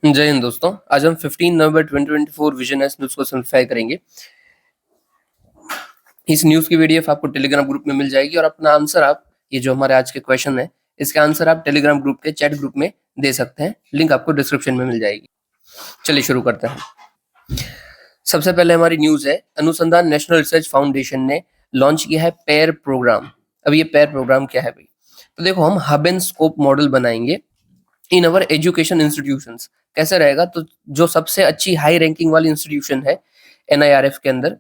जय हिंद दोस्तों। आज हम 15 नवंबर 2024 विजन एस न्यूज को सिंप्लीफाई करेंगे। इस न्यूज की पीडीएफ आपको टेलीग्राम ग्रुप में मिल जाएगी और अपना आंसर आप ये जो हमारे आज के क्वेश्चन है इसके आंसर आप टेलीग्राम ग्रुप के चैट ग्रुप में दे सकते हैं। लिंक आपको डिस्क्रिप्शन में मिल जाएगी। चलिए शुरू करते हैं। सबसे पहले हमारी न्यूज है, अनुसंधान नेशनल रिसर्च फाउंडेशन ने लॉन्च किया है पेयर प्रोग्राम। अब ये पेयर प्रोग्राम क्या है भाई? तो देखो, हम हब एंड स्कोप मॉडल बनाएंगे इन अवर एजुकेशन इंस्टीट्यूशंस। कैसे रहेगा? तो जो सबसे अच्छी हाई रैंकिंग वाली इंस्टीट्यूशन है एनआईआरएफ के अंदर,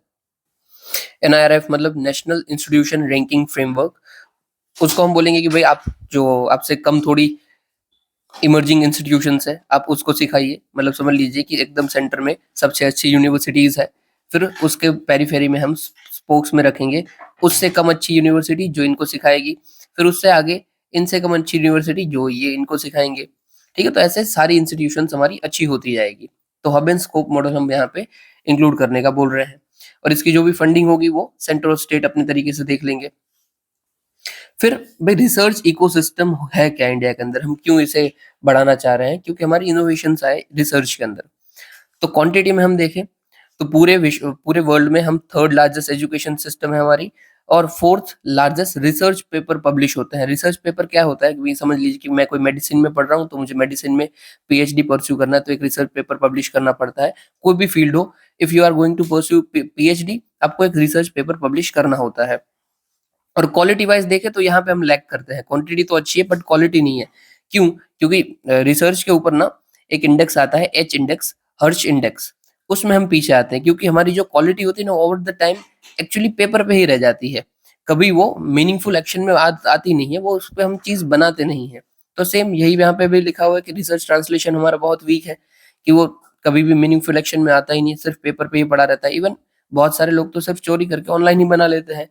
एनआईआरएफ मतलब नेशनल इंस्टीट्यूशन रैंकिंग फ्रेमवर्क, उसको हम बोलेंगे कि भाई आप जो आपसे कम थोड़ी इमर्जिंग इंस्टीट्यूशंस है आप उसको सिखाइए। मतलब समझ लीजिए कि एकदम सेंटर में सबसे अच्छी यूनिवर्सिटीज है, फिर उसके पेरीफेरी में हम स्पोक्स में रखेंगे उससे कम अच्छी यूनिवर्सिटी जो इनको सिखाएगी, फिर उससे आगे इनसे कम अच्छी यूनिवर्सिटी जो ये इनको सिखाएंगे। ठीक है, तो ऐसे सारी इंस्टीट्यूशंस हमारी अच्छी होती जाएगी। तो हब एंड स्कोप मॉडल हम यहाँ पे इंक्लूड करने का बोल रहे हैं और इसकी जो भी फंडिंग होगी वो सेंटर और स्टेट अपने तरीके से देख लेंगे। फिर भाई रिसर्च इकोसिस्टम है क्या इंडिया के अंदर, हम क्यों इसे बढ़ाना चाह रहे हैं? क्योंकि हमारी इनोवेशंस आए रिसर्च के अंदर। तो क्वांटिटी में हम देखें तो पूरे वर्ल्ड में हम थर्ड लार्जेस्ट एजुकेशन सिस्टम है हमारी, और fourth largest research paper publish होते हैं। रिसर्च पेपर क्या होता है कि समझ लीजिए कि मैं कोई मेडिसिन में पढ़ रहा हूँ तो मुझे मेडिसिन में पीएचडी परस्यू करना है तो एक रिसर्च पेपर पब्लिश करना पड़ता है। कोई भी फील्ड हो, if you are going to pursue PhD, आपको एक रिसर्च पेपर पब्लिश करना होता है। और क्वालिटी वाइज देखें तो यहाँ पे हम लैग करते हैं। क्वांटिटी तो अच्छी है बट क्वालिटी नहीं है। क्यों? क्योंकि रिसर्च के ऊपर ना एक इंडेक्स आता है, एच इंडेक्स, हर्ष इंडेक्स, उसमें हम पीछे आते हैं क्योंकि हमारी जो क्वालिटी होती है ना over the time actually paper पे ही रह जाती है। कभी वो मीनिंगफुल एक्शन में आती नहीं है, वो उस पर हम चीज बनाते नहीं है। तो सेम यही यहाँ पे भी लिखा हुआ है कि रिसर्च ट्रांसलेशन हमारा बहुत वीक है, कि वो कभी भी मीनिंगफुल एक्शन में आता ही नहीं है, सिर्फ पेपर पे ही पड़ा रहता है। इवन बहुत सारे लोग तो सिर्फ चोरी करके ऑनलाइन ही बना लेते हैं,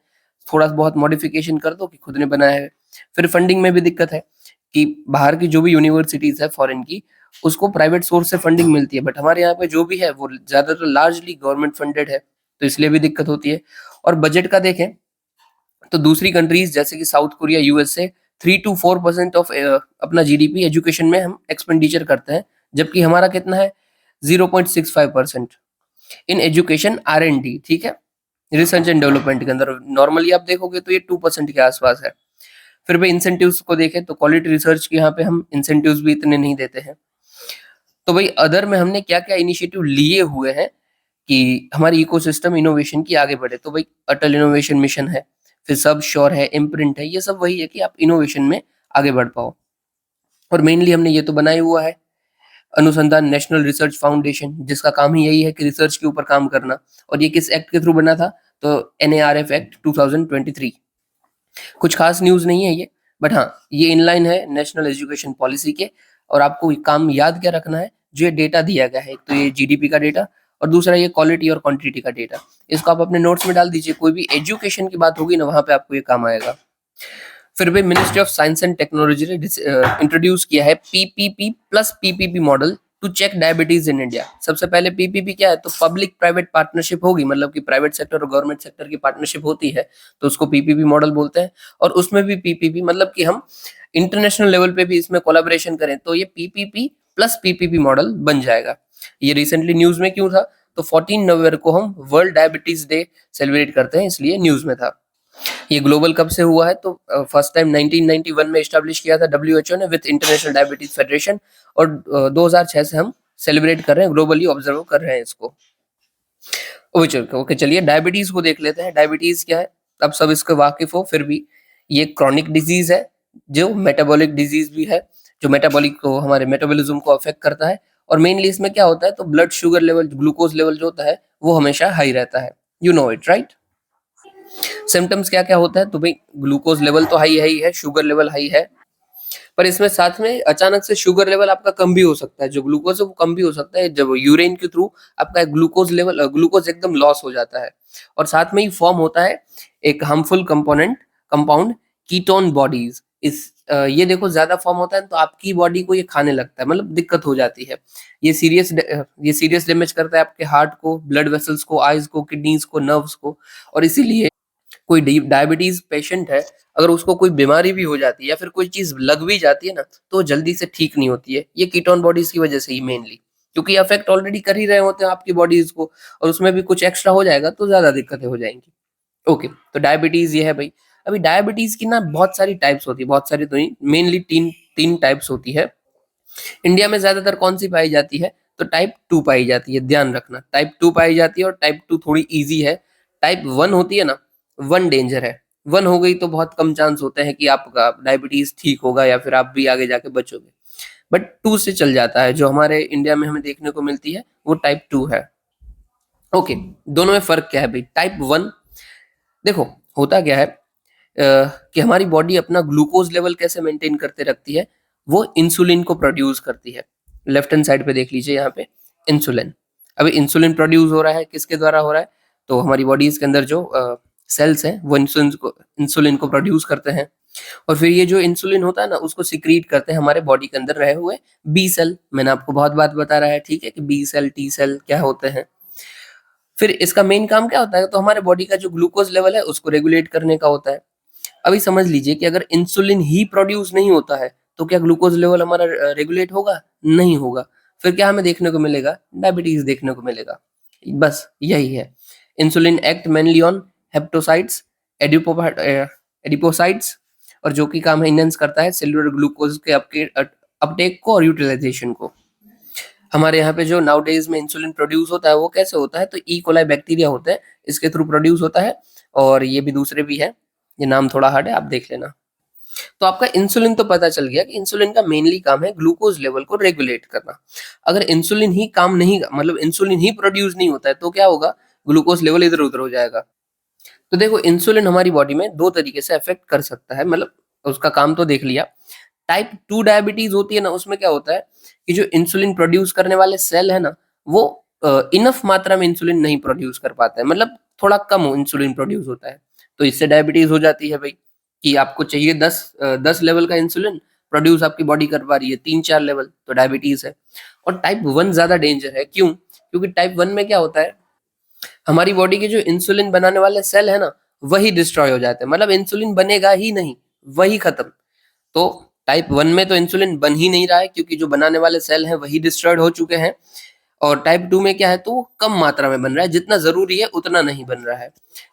थोड़ा बहुत मॉडिफिकेशन कर दो कि खुद ने बनाया है। फिर फंडिंग में भी दिक्कत है कि बाहर की जो भी यूनिवर्सिटीज है फॉरेन की, उसको प्राइवेट सोर्स से फंडिंग मिलती है, बट हमारे यहाँ पे जो भी है वो ज्यादातर लार्जली गवर्नमेंट फंडेड है, तो इसलिए भी दिक्कत होती है। और बजट का देखें तो दूसरी कंट्रीज जैसे कि south Korea, USA 3 to 4% of अपना जीडीपी एजुकेशन में हम एक्सपेंडिचर करते हैं, जबकि हमारा कितना है? 0.65% इन एजुकेशन R&D। ठीक है, रिसर्च एंड डेवलपमेंट के अंदर नॉर्मली आप देखोगे तो ये 2% के आसपास है। फिर भी इंसेंटिव्स को देखें तो क्वालिटी रिसर्च के यहाँ पे हम इंसेंटिव्स भी इतने नहीं देते हैं। तो भाई अदर में हमने क्या क्या इनिशिएटिव लिए हुए हैं कि हमारी इकोसिस्टम इनोवेशन की आगे बढ़े? तो भाई अटल इनोवेशन मिशन है, फिर सब श्योर है, इम्प्रिंट है, ये सब वही है कि आप इनोवेशन में आगे बढ़ पाओ। और मेनली हमने ये तो बनाया हुआ है अनुसंधान नेशनल रिसर्च फाउंडेशन, जिसका काम ही यही है कि रिसर्च के ऊपर काम करना। और ये किस एक्ट के थ्रू बना था? तो एनएआरएफ एक्ट 2023। कुछ खास न्यूज नहीं है ये, बट हाँ ये इनलाइन है नेशनल एजुकेशन पॉलिसी के। और आपको काम याद क्या रखना है, जो ये डेटा दिया गया है, एक तो ये जीडीपी का डेटा और दूसरा ये क्वालिटी और क्वांटिटी का डेटा, इसको आप अपने नोट्स में डाल दीजिए। कोई भी एजुकेशन की बात होगी ना वहां पे आपको ये काम आएगा। फिर भी ministry of science and technology ने इंट्रोड्यूस किया है PPP plus PPP model to check diabetes in India. सबसे पहले पीपीपी क्या है? तो पब्लिक प्राइवेट पार्टनरशिप होगी, मतलब कि प्राइवेट सेक्टर और गवर्नमेंट सेक्टर की पार्टनरशिप होती है, तो उसको पीपीपी मॉडल बोलते हैं। और उसमें भी पीपीपी मतलब कि हम इंटरनेशनल लेवल पे भी इसमें कोलैबोरेशन करें तो ये पीपीपी प्लस पीपीपी मॉडल बन जाएगा। ये रिसेंटली न्यूज में क्यों था? तो 14 नवंबर को हम वर्ल्ड डायबिटीज डे सेलिब्रेट करते हैं, इसलिए न्यूज में था। ये ग्लोबल कब से हुआ है? तो फर्स्ट टाइम 1991 में एस्टेब्लिश किया था डब्ल्यूएचओ ने विद इंटरनेशनल डायबिटीज फेडरेशन, और 2006 से हम सेलिब्रेट कर रहे हैं, ग्लोबली ऑब्जर्व कर रहे हैं इसको। ओके चलिए डायबिटीज को देख लेते हैं। डायबिटीज क्या है? अब सब इसके वाकिफ हो, फिर भी ये क्रॉनिक डिजीज है जो मेटाबॉलिक डिजीज भी है, जो मेटाबॉलिक को हमारे मेटाबॉलिज्म को अफेक्ट करता है। और मेनली इसमें क्या होता है? तो blood sugar level, glucose level जो होता है वो हमेशा हाई रहता है। You know it right. Symptoms क्या क्या होता है? तो भाई ग्लूकोज लेवल तो हाई है ही है, शुगर लेवल हाई है, पर इसमें साथ में अचानक से शुगर लेवल आपका कम भी हो सकता है। जो ग्लूकोज है वो कम भी हो सकता है जब यूरिन के थ्रू आपका ग्लूकोज एकदम लॉस हो जाता है। और साथ में ही फॉर्म होता है एक हार्मफुल कंपाउंड कीटोन बॉडीज। ये देखो ज्यादा फॉर्म होता है तो आपकी बॉडी को ये खाने लगता है, मतलब दिक्कत हो जाती है। ये सीरियस डैमेज करता है आपके हार्ट को, ब्लड वेसल्स को, आईज को, किडनीज को, नर्व्स को। और इसीलिए कोई डायबिटीज पेशेंट है, अगर उसको कोई बीमारी भी हो जाती है या फिर कोई चीज लग भी जाती है ना, तो जल्दी से ठीक नहीं होती है। ये कीटोन बॉडीज की वजह से ही मेनली। क्योंकि अफेक्ट ऑलरेडी कर ही रहे होते हैं आपकी बॉडीज को, और उसमें भी कुछ एक्स्ट्रा हो जाएगा तो ज्यादा दिक्कतें हो जाएंगी। ओके, तो डायबिटीज ये है भाई। अभी डायबिटीज की ना बहुत सारी टाइप्स होती है, बहुत सारी तो नहीं, मेनली तीन तीन टाइप्स होती है। इंडिया में ज्यादातर कौन सी पाई जाती है? तो टाइप 2 पाई जाती है, ध्यान रखना, टाइप 2 पाई जाती है, और टाइप 2 थोड़ी इजी है। टाइप 1 होती है ना, 1 डेंजर है। 1 हो गई तो बहुत कम चांस होते हैं कि आपका डायबिटीज ठीक होगा या फिर आप भी आगे जाके बचोगे। बट 2 से चल जाता है, जो हमारे इंडिया में हमें देखने को मिलती है वो टाइप 2 है। ओके, दोनों में फर्क क्या है भाई? टाइप 1, देखो होता क्या है कि हमारी बॉडी अपना ग्लूकोज लेवल कैसे मेंटेन करते रखती है? वो इंसुलिन को प्रोड्यूस करती है। लेफ्ट हैंड साइड पे देख लीजिए, यहाँ पे इंसुलिन। अभी इंसुलिन प्रोड्यूस हो रहा है, किसके द्वारा हो रहा है? तो हमारी बॉडीज के अंदर जो सेल्स हैं वो इंसुलिन को प्रोड्यूस करते हैं, और फिर ये जो इंसुलिन होता है ना, उसको सिक्रीट करते हैं हमारे बॉडी के अंदर रहे हुए बी सेल। मैंने आपको बहुत बात बता रहा है, ठीक है, कि बी सेल, टी सेल क्या होते हैं। फिर इसका मेन काम क्या होता है? तो हमारे बॉडी का जो ग्लूकोज लेवल है उसको रेगुलेट करने का होता है। अभी समझ लीजिए कि अगर इंसुलिन ही प्रोड्यूस नहीं होता है तो क्या ग्लूकोज लेवल हमारा रेगुलेट होगा? नहीं होगा। फिर क्या हमें देखने को मिलेगा? डायबिटीज देखने को मिलेगा। बस यही है। Insulin act mainly on hepatocytes, adipocytes, और जो कि काम है इनहेंस करता है सेलुलर ग्लूकोज के अपटेक को और यूटिलाइजेशन को। हमारे यहाँ पे जो नाउडेज में इंसुलिन प्रोड्यूस होता है वो कैसे होता है? तो ई कोलाई बैक्टीरिया होते हैं, इसके थ्रू प्रोड्यूस होता है, और ये भी दूसरे भी है, ये नाम थोड़ा हार्ड है, आप देख लेना। तो आपका इंसुलिन तो पता चल गया कि इंसुलिन का मेनली काम है ग्लूकोज लेवल को रेगुलेट करना। अगर इंसुलिन ही काम नहीं, मतलब इंसुलिन ही प्रोड्यूस नहीं होता है तो क्या होगा? ग्लूकोज लेवल इधर उधर हो जाएगा। तो देखो, इंसुलिन हमारी बॉडी में दो तरीके से अफेक्ट कर सकता है, मतलब उसका काम तो देख लिया। टाइप 2 डायबिटीज होती है ना, उसमें क्या होता है कि जो इंसुलिन प्रोड्यूस करने वाले सेल है ना, वो इनफ मात्रा में इंसुलिन नहीं प्रोड्यूस कर पाता है, मतलब थोड़ा कम इंसुलिन प्रोड्यूस होता है। तो इससे डायबिटीज हो जाती है भाई, कि आपको चाहिए 10 लेवल का इंसुलिन, प्रोड्यूस आपकी बॉडी कर पा रही है 3-4 लेवल, तो डायबिटीज है। और टाइप 1 ज्यादा डेंजर है, क्यों? क्योंकि टाइप 1 में क्या होता है, हमारी बॉडी के जो इंसुलिन बनाने वाले सेल है ना, वही डिस्ट्रॉय हो जाते हैं, मतलब इंसुलिन बनेगा ही नहीं, वही खत्म। तो टाइप 1 में तो इंसुलिन बन ही नहीं रहा है, क्योंकि जो बनाने वाले सेल हैं वही डिस्ट्रॉयड हो चुके हैं। और टाइप 2 में क्या है, तो कम मात्रा में बन रहा है, जितना जरूरी है उतना नहीं बन रहा है।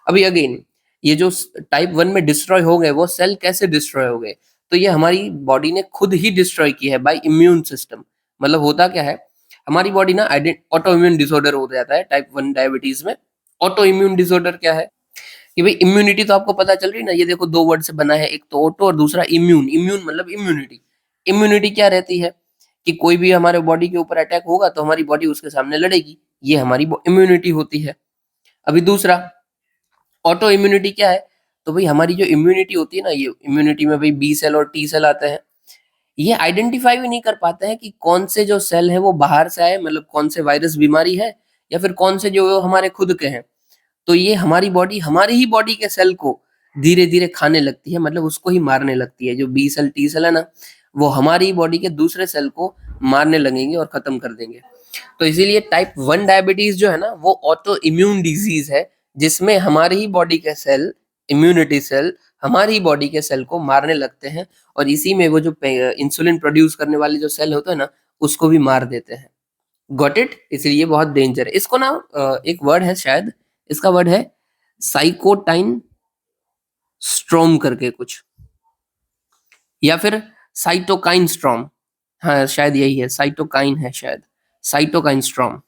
अभी अगेन, ये जो टाइप 1 में डिस्ट्रॉय हो गए, वो सेल कैसे डिस्ट्रॉय हो गए? तो ये हमारी बॉडी ने खुद ही डिस्ट्रॉय की है बाय इम्यून सिस्टम। मतलब होता क्या है, हमारी बॉडी ना ऑटो इम्यून डिसऑर्डर हो जाता है टाइप 1 डायबिटीज में। ऑटो इम्यून डिसऑर्डर क्या है कि भाई, इम्यूनिटी तो आपको पता चल रही है ना, ये देखो दो वर्ड से बना है, एक तो ऑटो और दूसरा इम्यून। इम्यून मतलब इम्यूनिटी। इम्यूनिटी क्या रहती है कि कोई भी हमारे बॉडी के ऊपर अटैक होगा तो हमारी बॉडी उसके सामने लड़ेगी, ये हमारी इम्यूनिटी होती है। अभी दूसरा, ऑटो इम्यूनिटी क्या है? तो भाई हमारी जो इम्यूनिटी होती है ना, ये इम्यूनिटी में भाई बी सेल और टी सेल आते हैं। ये आइडेंटिफाई भी नहीं कर पाते हैं कि कौन से जो सेल है वो बाहर से आए, मतलब कौन से वायरस बीमारी है, या फिर कौन से जो हमारे खुद के हैं। तो ये हमारी बॉडी, हमारी ही बॉडी के सेल को धीरे धीरे खाने लगती है, मतलब उसको ही मारने लगती है। जो बी सेल, टी सेल है ना, वो हमारी बॉडी के दूसरे सेल को मारने लगेंगे और खत्म कर देंगे। तो इसीलिए टाइप 1 डायबिटीज जो है ना, वो ऑटो इम्यून डिजीज है, जिसमें हमारी ही बॉडी के सेल, इम्यूनिटी सेल, हमारी ही बॉडी के सेल को मारने लगते हैं, और इसी में वो जो इंसुलिन प्रोड्यूस करने वाले जो सेल होते हैं ना, उसको भी मार देते हैं। Got it? इसलिए बहुत डेंजर है। इसको ना एक वर्ड है शायद, इसका वर्ड है साइकोटाइन स्ट्रॉम करके कुछ, या फिर साइटोकाइन स्ट्रॉम। हाँ शायद यही है, साइटोकाइन है शायद, साइटोकाइन स्ट्रॉम।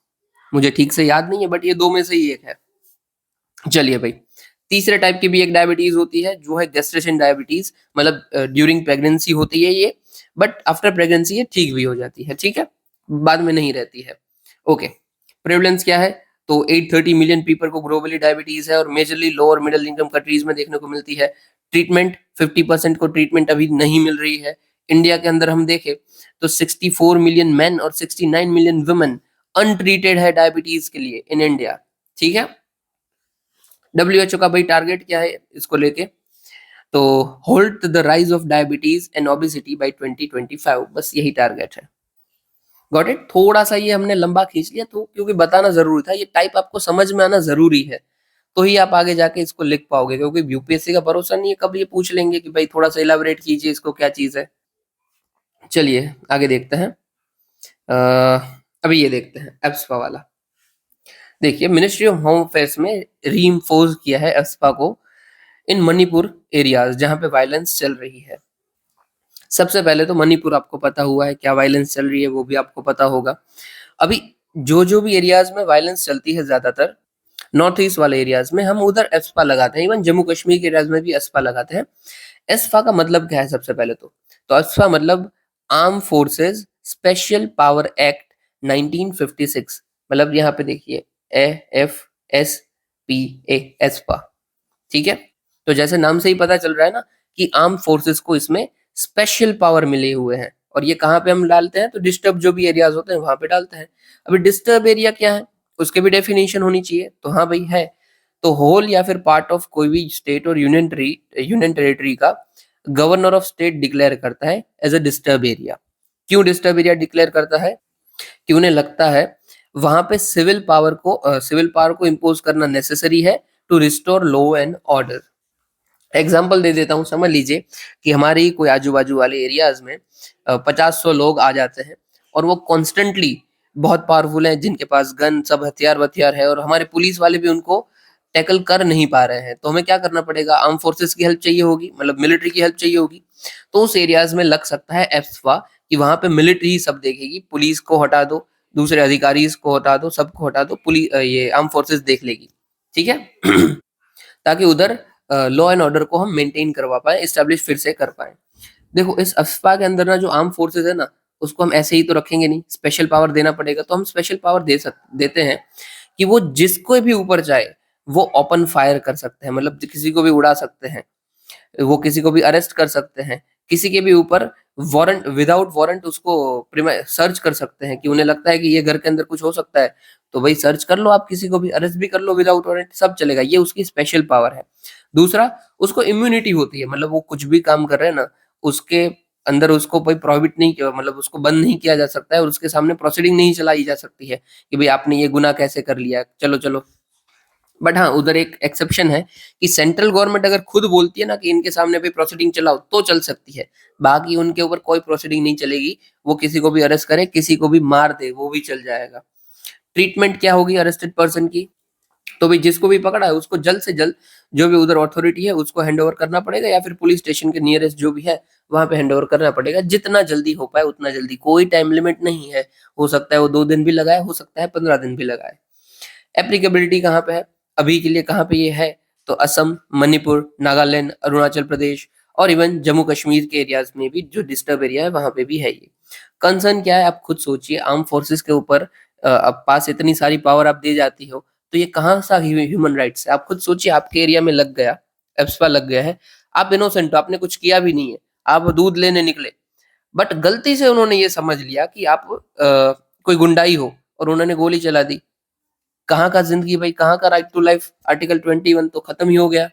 मुझे ठीक से याद नहीं है, बट ये दो में से ही एक है। चलिए भाई, तीसरे टाइप की भी एक डायबिटीज होती है, जो है गेस्टेशन डायबिटीज। मतलब ड्यूरिंग प्रेगनेंसी होती है ये, बट आफ्टर प्रेगनेंसी ये ठीक भी हो जाती है, ठीक है, बाद में नहीं रहती है। ओके, प्रेवलेंस क्या है? तो 830 मिलियन पीपल को ग्लोबली डायबिटीज है, और मेजरली लो और मिडिल इनकम कंट्रीज में देखने को मिलती है। ट्रीटमेंट 50% को ट्रीटमेंट अभी नहीं मिल रही है। इंडिया के अंदर हम देखें तो 64 मिलियन मैन और 69 मिलियन वुमेन अनट्रीटेड है डायबिटीज के लिए इन इंडिया, ठीक है। WHO का भाई टारगेट क्या है इसको लेके? तो hold the rise of diabetes and obesity by 2025, बस यही टारगेट है। Got it? थोड़ा सा ये हमने लंबा खींच लिया, तो क्योंकि बताना जरूरी था, ये टाइप आपको समझ में आना जरूरी है, तो ही आप आगे जाके इसको लिख पाओगे, क्योंकि यूपीएससी का भरोसा नहीं है, कब ये पूछ लेंगे कि भाई थोड़ा सा इलाबोरेट कीजिए इसको, क्या चीज है। चलिए आगे देखते हैं। अभी ये देखते हैं एप्सपा वाला। देखिए मिनिस्ट्री ऑफ होम अफेयर्स में रीइंफोर्स किया है एप्सपा को इन मणिपुर एरियाज जहां पे वायलेंस चल रही है। सबसे पहले तो मणिपुर आपको पता हुआ है क्या वायलेंस चल रही है, वो भी आपको पता होगा। अभी जो भी एरियाज में वायलेंस चलती है ज्यादातर नॉर्थ ईस्ट वाले एरियाज में, हम उधर एस्पा लगाते हैं। इवन जम्मू कश्मीर के एरियाज में भी एस्पा लगाते हैं। एस्पा का मतलब क्या है सबसे पहले तो एस्पा मतलब arm forces special power act 1956। मतलब यहाँ पे देखिए AFSPA एस्पा, ठीक है। तो जैसे नाम से ही पता चल रहा है ना कि आर्म फोर्सेस को इसमें स्पेशल पावर मिले हुए हैं। और ये कहाँ पे हम डालते हैं, तो डिस्टर्ब जो भी एरियाज होते हैं वहां पे डालते हैं। अभी डिस्टर्ब एरिया क्या है, उसके भी डेफिनेशन होनी चाहिए। तो हाँ भाई है, तो होल या फिर पार्ट ऑफ कोई भी स्टेट और यूनियन टेरिटरी का गवर्नर ऑफ स्टेट डिक्लेयर करता है एज अ डिस्टर्ब एरिया। क्यों डिस्टर्ब एरिया डिक्लेयर करता है, कि उन्हें लगता है वहां पे सिविल पावर को इम्पोज करना नेसेसरी है to restore law and order. Example दे देता हूँ, समझ लीजिए कि हमारी कोई आजू बाजू वाले एरियाज में 50-100 लोग आ जाते हैं और वो कॉन्स्टेंटली बहुत पावरफुल हैं, जिनके पास गन सब हथियार वथियार है, और हमारे पुलिस वाले भी उनको टैकल कर नहीं पा रहे हैं। तो हमें क्या करना पड़ेगा, आर्म फोर्सेस की हेल्प चाहिए होगी, मतलब मिलिट्री की हेल्प चाहिए होगी। तो उस एरियाज में लग सकता है एप्सवा कि वहां पे मिलिट्री सब देखेगी, पुलिस को हटा दो, दूसरे अधिकारी को हटा दो, सबको हटा दो, पुलिस ये आर्म फोर्सेस देख लेगी, ठीक है। ताकि उधर लॉ एंड ऑर्डर को हम मेंटेन करवा पाए, एस्टेब्लिश फिर से कर पाए। देखो इस अफस्पा के अंदर ना जो आर्म फोर्सेस है ना, उसको हम ऐसे ही तो रखेंगे नहीं, स्पेशल पावर देना पड़ेगा। तो हम स्पेशल पावर देते हैं कि वो जिसको भी ऊपर जाए वो ओपन फायर कर सकते हैं, मतलब किसी को भी उड़ा सकते हैं, वो किसी को भी अरेस्ट कर सकते हैं, किसी के भी ऊपर वारंट विदाउट वारंट उसको सर्च कर सकते हैं, कि उन्हें लगता है कि ये घर के अंदर कुछ हो सकता है तो भाई सर्च कर लो, आप किसी को भी अरेस्ट भी कर लो विदाउट वारंट, सब चलेगा। ये उसकी स्पेशल पावर है। दूसरा, उसको इम्यूनिटी होती है, मतलब वो कुछ भी काम कर रहे हैं ना, उसके अंदर उसको कोई प्रोहिबिट नहीं किया, मतलब उसको बंद नहीं किया जा सकता है, और उसके सामने प्रोसीडिंग नहीं चलाई जा सकती है कि भाई आपने ये गुनाह कैसे कर लिया, चलो चलो। बट हाँ, उधर एक एक्सेप्शन है कि सेंट्रल गवर्नमेंट अगर खुद बोलती है ना कि इनके सामने भी प्रोसीडिंग चलाओ तो चल सकती है, बाकी उनके ऊपर कोई प्रोसीडिंग नहीं चलेगी। वो किसी को भी अरेस्ट करे, किसी को भी मार दे, वो भी चल जाएगा। ट्रीटमेंट क्या होगी अरेस्टेड पर्सन की, तो भाई जिसको भी पकड़ा है उसको जल्द से जल्द जो भी उधर अथॉरिटी है उसको हैंड ओवर करना पड़ेगा, या फिर पुलिस स्टेशन के नियरेस्ट जो भी है वहां पे हैंड ओवर करना पड़ेगा। जितना जल्दी हो पाए उतना जल्दी, कोई टाइम लिमिट नहीं है। हो सकता है वो 2 दिन भी लगाए, हो सकता है 15 दिन भी लगाए। एप्लीकेबिलिटी कहाँ पे है, अभी के लिए कहाँ पे ये है, तो असम, मणिपुर, नागालैंड, अरुणाचल प्रदेश और इवन जम्मू कश्मीर के एरियाज में भी जो डिस्टर्ब एरिया है वहां पे भी है ये। कंसर्न क्या है आप खुद सोचिए, आर्म फोर्सेस के ऊपर अब पास इतनी सारी पावर आप दे जाती हो, तो ये कहाँ सा ह्यूमन राइट्स है। आप खुद सोचिए, आपके एरिया में लग गया, एप्सपा लग गया है, आप इनोसेंट हो, आपने कुछ किया भी नहीं है, आप दूध लेने निकले, बट गलती से उन्होंने ये समझ लिया कि आप कोई गुंडाई हो और उन्होंने गोली चला दी। कहाँ का जिंदगी भाई, कहाँ का राइट टू लाइफ, आर्टिकल 21 तो खत्म ही हो गया।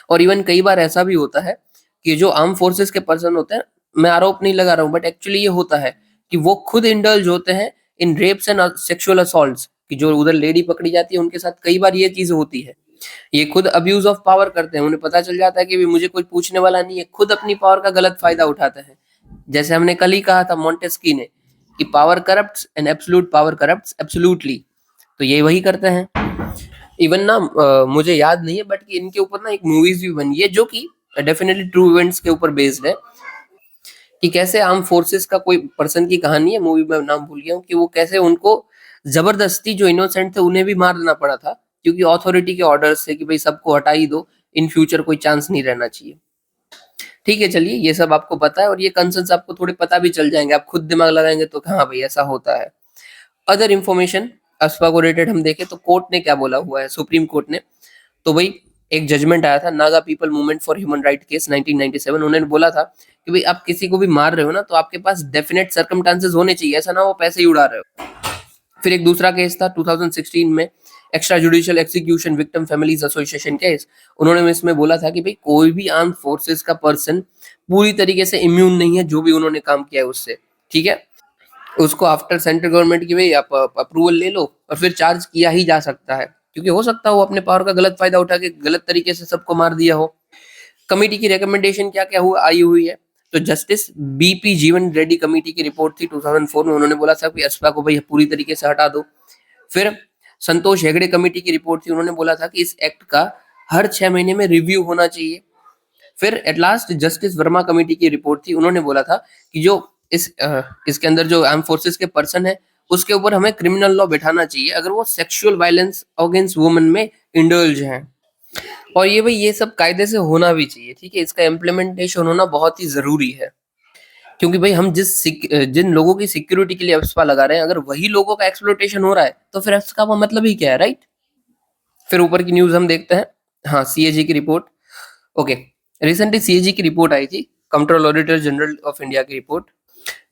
और इवन कई बार ऐसा भी होता है कि जो आर्म फोर्सेस के पर्सन होते हैं, मैं आरोप नहीं लगा रहा हूँ, बट एक्चुअली ये होता है कि वो खुद इंडल्ज होते हैं इन रेप्स एंड सेक्सुअल असॉल्ट्स, कि जो उधर लेडी पकड़ी जाती है उनके साथ कई बार ये चीज होती है। ये खुद अब्यूज ऑफ पावर करते हैं, उन्हें पता चल जाता है कि भी मुझे कोई पूछने वाला नहीं है, खुद अपनी पावर का गलत फायदा उठाते हैं। जैसे हमने कल ही कहा था मॉन्टेस्की ने कि power corrupts and absolute power corrupts absolutely, तो ये वही करते हैं। इवन ना मुझे याद नहीं है, बट कि इनके ऊपर ना एक मूवीज भी बनी है जो कि डेफिनेटली ट्रू इवेंट्स के ऊपर बेस्ड है, कि कैसे आर्म फोर्सेस का कोई पर्सन की कहानी है, मूवी में नाम भूल गया हूँ, कि वो कैसे उनको जबरदस्ती जो इनोसेंट थे उन्हें भी मार देना पड़ा था, क्योंकि अथॉरिटी के ऑर्डर्स थे कि भाई सबको हटा ही दो, इन फ्यूचर कोई चांस नहीं रहना चाहिए। ठीक है, चलिए ये सब आपको पता है, और ये कंसर्न्स आपको थोड़े पता भी चल जाएंगे, आप खुद दिमाग लगाएंगे तो हाँ भाई ऐसा होता है। अदर इन्फॉर्मेशन अफवाह को रिलेटेड हम देखें तो कोर्ट ने क्या बोला हुआ है, सुप्रीम कोर्ट ने, तो भाई एक जजमेंट आया था Naga people movement for human right case 1997। उन्होंने बोला था कि भाई आप किसी को भी मार रहे हो ना, तो आपके पास डेफिनेट सर्कमस्टांसेस होने चाहिए, ऐसा ना हो पैसे ही उड़ा रहे हो। फिर एक दूसरा केस था 2016 में, extra judicial execution victim families association case. उन्होंने इसमें बोला था कि भाई कोई भी आर्म फोर्सेस का पर्सन पूरी तरीके से इम्यून नहीं है, जो भी उन्होंने काम किया है उससे, ठीक है। उसको आफ्टर सेंट्रल गवर्नमेंट की भाई आप अप्रूवल ले लो और फिर चार्ज किया ही जा सकता है, क्योंकि हो सकता है वो अपने पावर का गलत फायदा उठा के गलत तरीके से सबको मार दिया हो। कमिटी की रिकमेंडेशन क्या क्या हुआ आई हुई है, तो जस्टिस बीपी जीवन रेड्डी कमेटी की रिपोर्ट थी 2004 में, उन्होंने बोला था कि एस्पा को भाई पूरी तरीके से हटा दो। फिर संतोष हेगड़े कमेटी की रिपोर्ट थी, उन्होंने बोला था कि इस एक्ट का हर 6 महीने में रिव्यू होना चाहिए। फिर at last justice Verma committee की रिपोर्ट थी, उन्होंने बोला था कि जो इसके अंदर जो आर्म फोर्सेस के पर्सन है उसके ऊपर हमें क्रिमिनल लॉ बैठाना चाहिए अगर वो सेक्सुअल वायलेंस अगेंस्ट वुमेन में इंडल्ज हैं। और ये भाई ये सब कायदे से होना भी चाहिए, ठीक है, इसका इम्प्लीमेंटेशन होना बहुत ही जरूरी है, क्योंकि भाई हम जिन लोगों की सिक्योरिटी के लिए एप्सपा लगा रहे हैं, अगर वही लोगों का एक्सप्लॉइटेशन हो रहा है तो फिर एप्स का मतलब ही क्या है, राइट। फिर ऊपर की न्यूज हम देखते हैं। हाँ, सीएजी की रिपोर्ट। ओके, रिसेंटली सीएजी की रिपोर्ट आई थी, control auditor general of India की रिपोर्ट,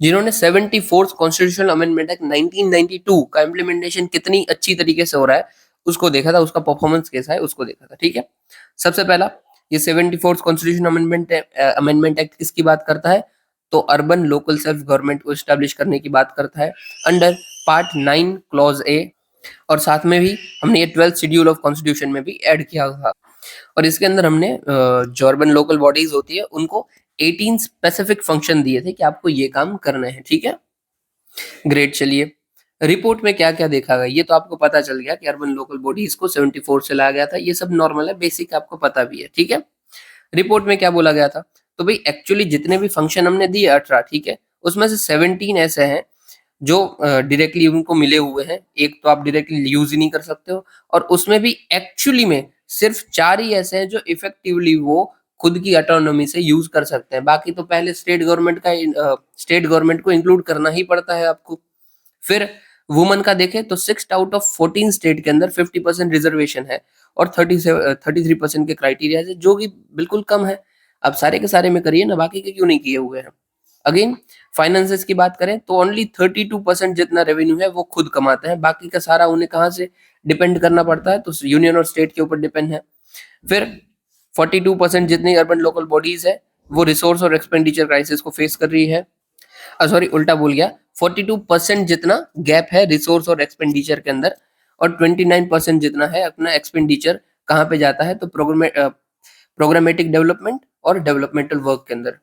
जिन्होंने 74th कॉन्स्टिट्यूशनल अमेंडमेंट एक्ट 1992 का इम्प्लीमेंटेशन कितनी अच्छी तरीके से हो रहा है उसको देखा था, उसका परफॉर्मेंस कैसा है उसको देखा था, ठीक है। सबसे पहला ये 74th कॉन्स्टिट्यूशन अमेंडमेंट एक्ट किसकी बात करता है, तो अर्बन लोकल सेल्फ गवर्नमेंट को एस्टैब्लिश करने की बात करता है अंडर पार्ट 9 क्लॉज ए, और साथ में भी हमने ये 12th शेड्यूल ऑफ कॉन्स्टिट्यूशन में भी ऐड किया था। और इसके अंदर हमने जो अर्बन लोकल बॉडीज होती है उनको 18 स्पेसिफिक फंक्शन दिए थे कि आपको ये काम करने हैं, ठीक है। ग्रेट, चलिए रिपोर्ट में क्या क्या देखा गया ये तो आपको पता चल गया कि अर्बन लोकल बॉडीज को 74 से लाया गया था, ये सब नॉर्मल है, बेसिक आपको पता भी है, ठीक है। रिपोर्ट में क्या बोला गया था, तो भाई एक्चुअली जितने भी फंक्शन हमने दिए 18, ठीक है, उसमें से 17 ऐसे हैं जो डायरेक्टली उनको मिले हुए हैं, एक तो आप डायरेक्टली यूज ही नहीं कर सकते हो, और उसमें भी एक्चुअली में सिर्फ 4 ही ऐसे हैं जो इफेक्टिवली वो खुद की ऑटोनॉमी से यूज कर सकते हैं, बाकी तो पहले स्टेट गवर्नमेंट को इंक्लूड करना ही पड़ता है आपको। फिर वुमन का देखें तो 6 आउट ऑफ 14 स्टेट के अंदर 50% रिजर्वेशन है और 33% के क्राइटेरिया है, जो कि बिल्कुल कम है। अब सारे के सारे में करिए ना, बाकी के क्यों नहीं किए हुए हैं। अगेन फाइनेंसेस की बात करें तो ओनली 32% जितना रेवेन्यू है वो खुद कमाते हैं, बाकी का सारा उन्हें कहाँ से डिपेंड करना पड़ता है, तो यूनियन और स्टेट के ऊपर डिपेंड है। फिर 42% जितनी अर्बन लोकल बॉडीज है वो रिसोर्स और एक्सपेंडिचर क्राइसिस को फेस कर रही है, सॉरी उल्टा बोल गया, 42% जितना गैप है रिसोर्स और एक्सपेंडिचर के अंदर, और 29% जितना है अपना एक्सपेंडिचर कहाँ पे जाता है, तो प्रोग्रामेटिक डेवलपमेंट और डेवलपमेंटल वर्क के अंदर।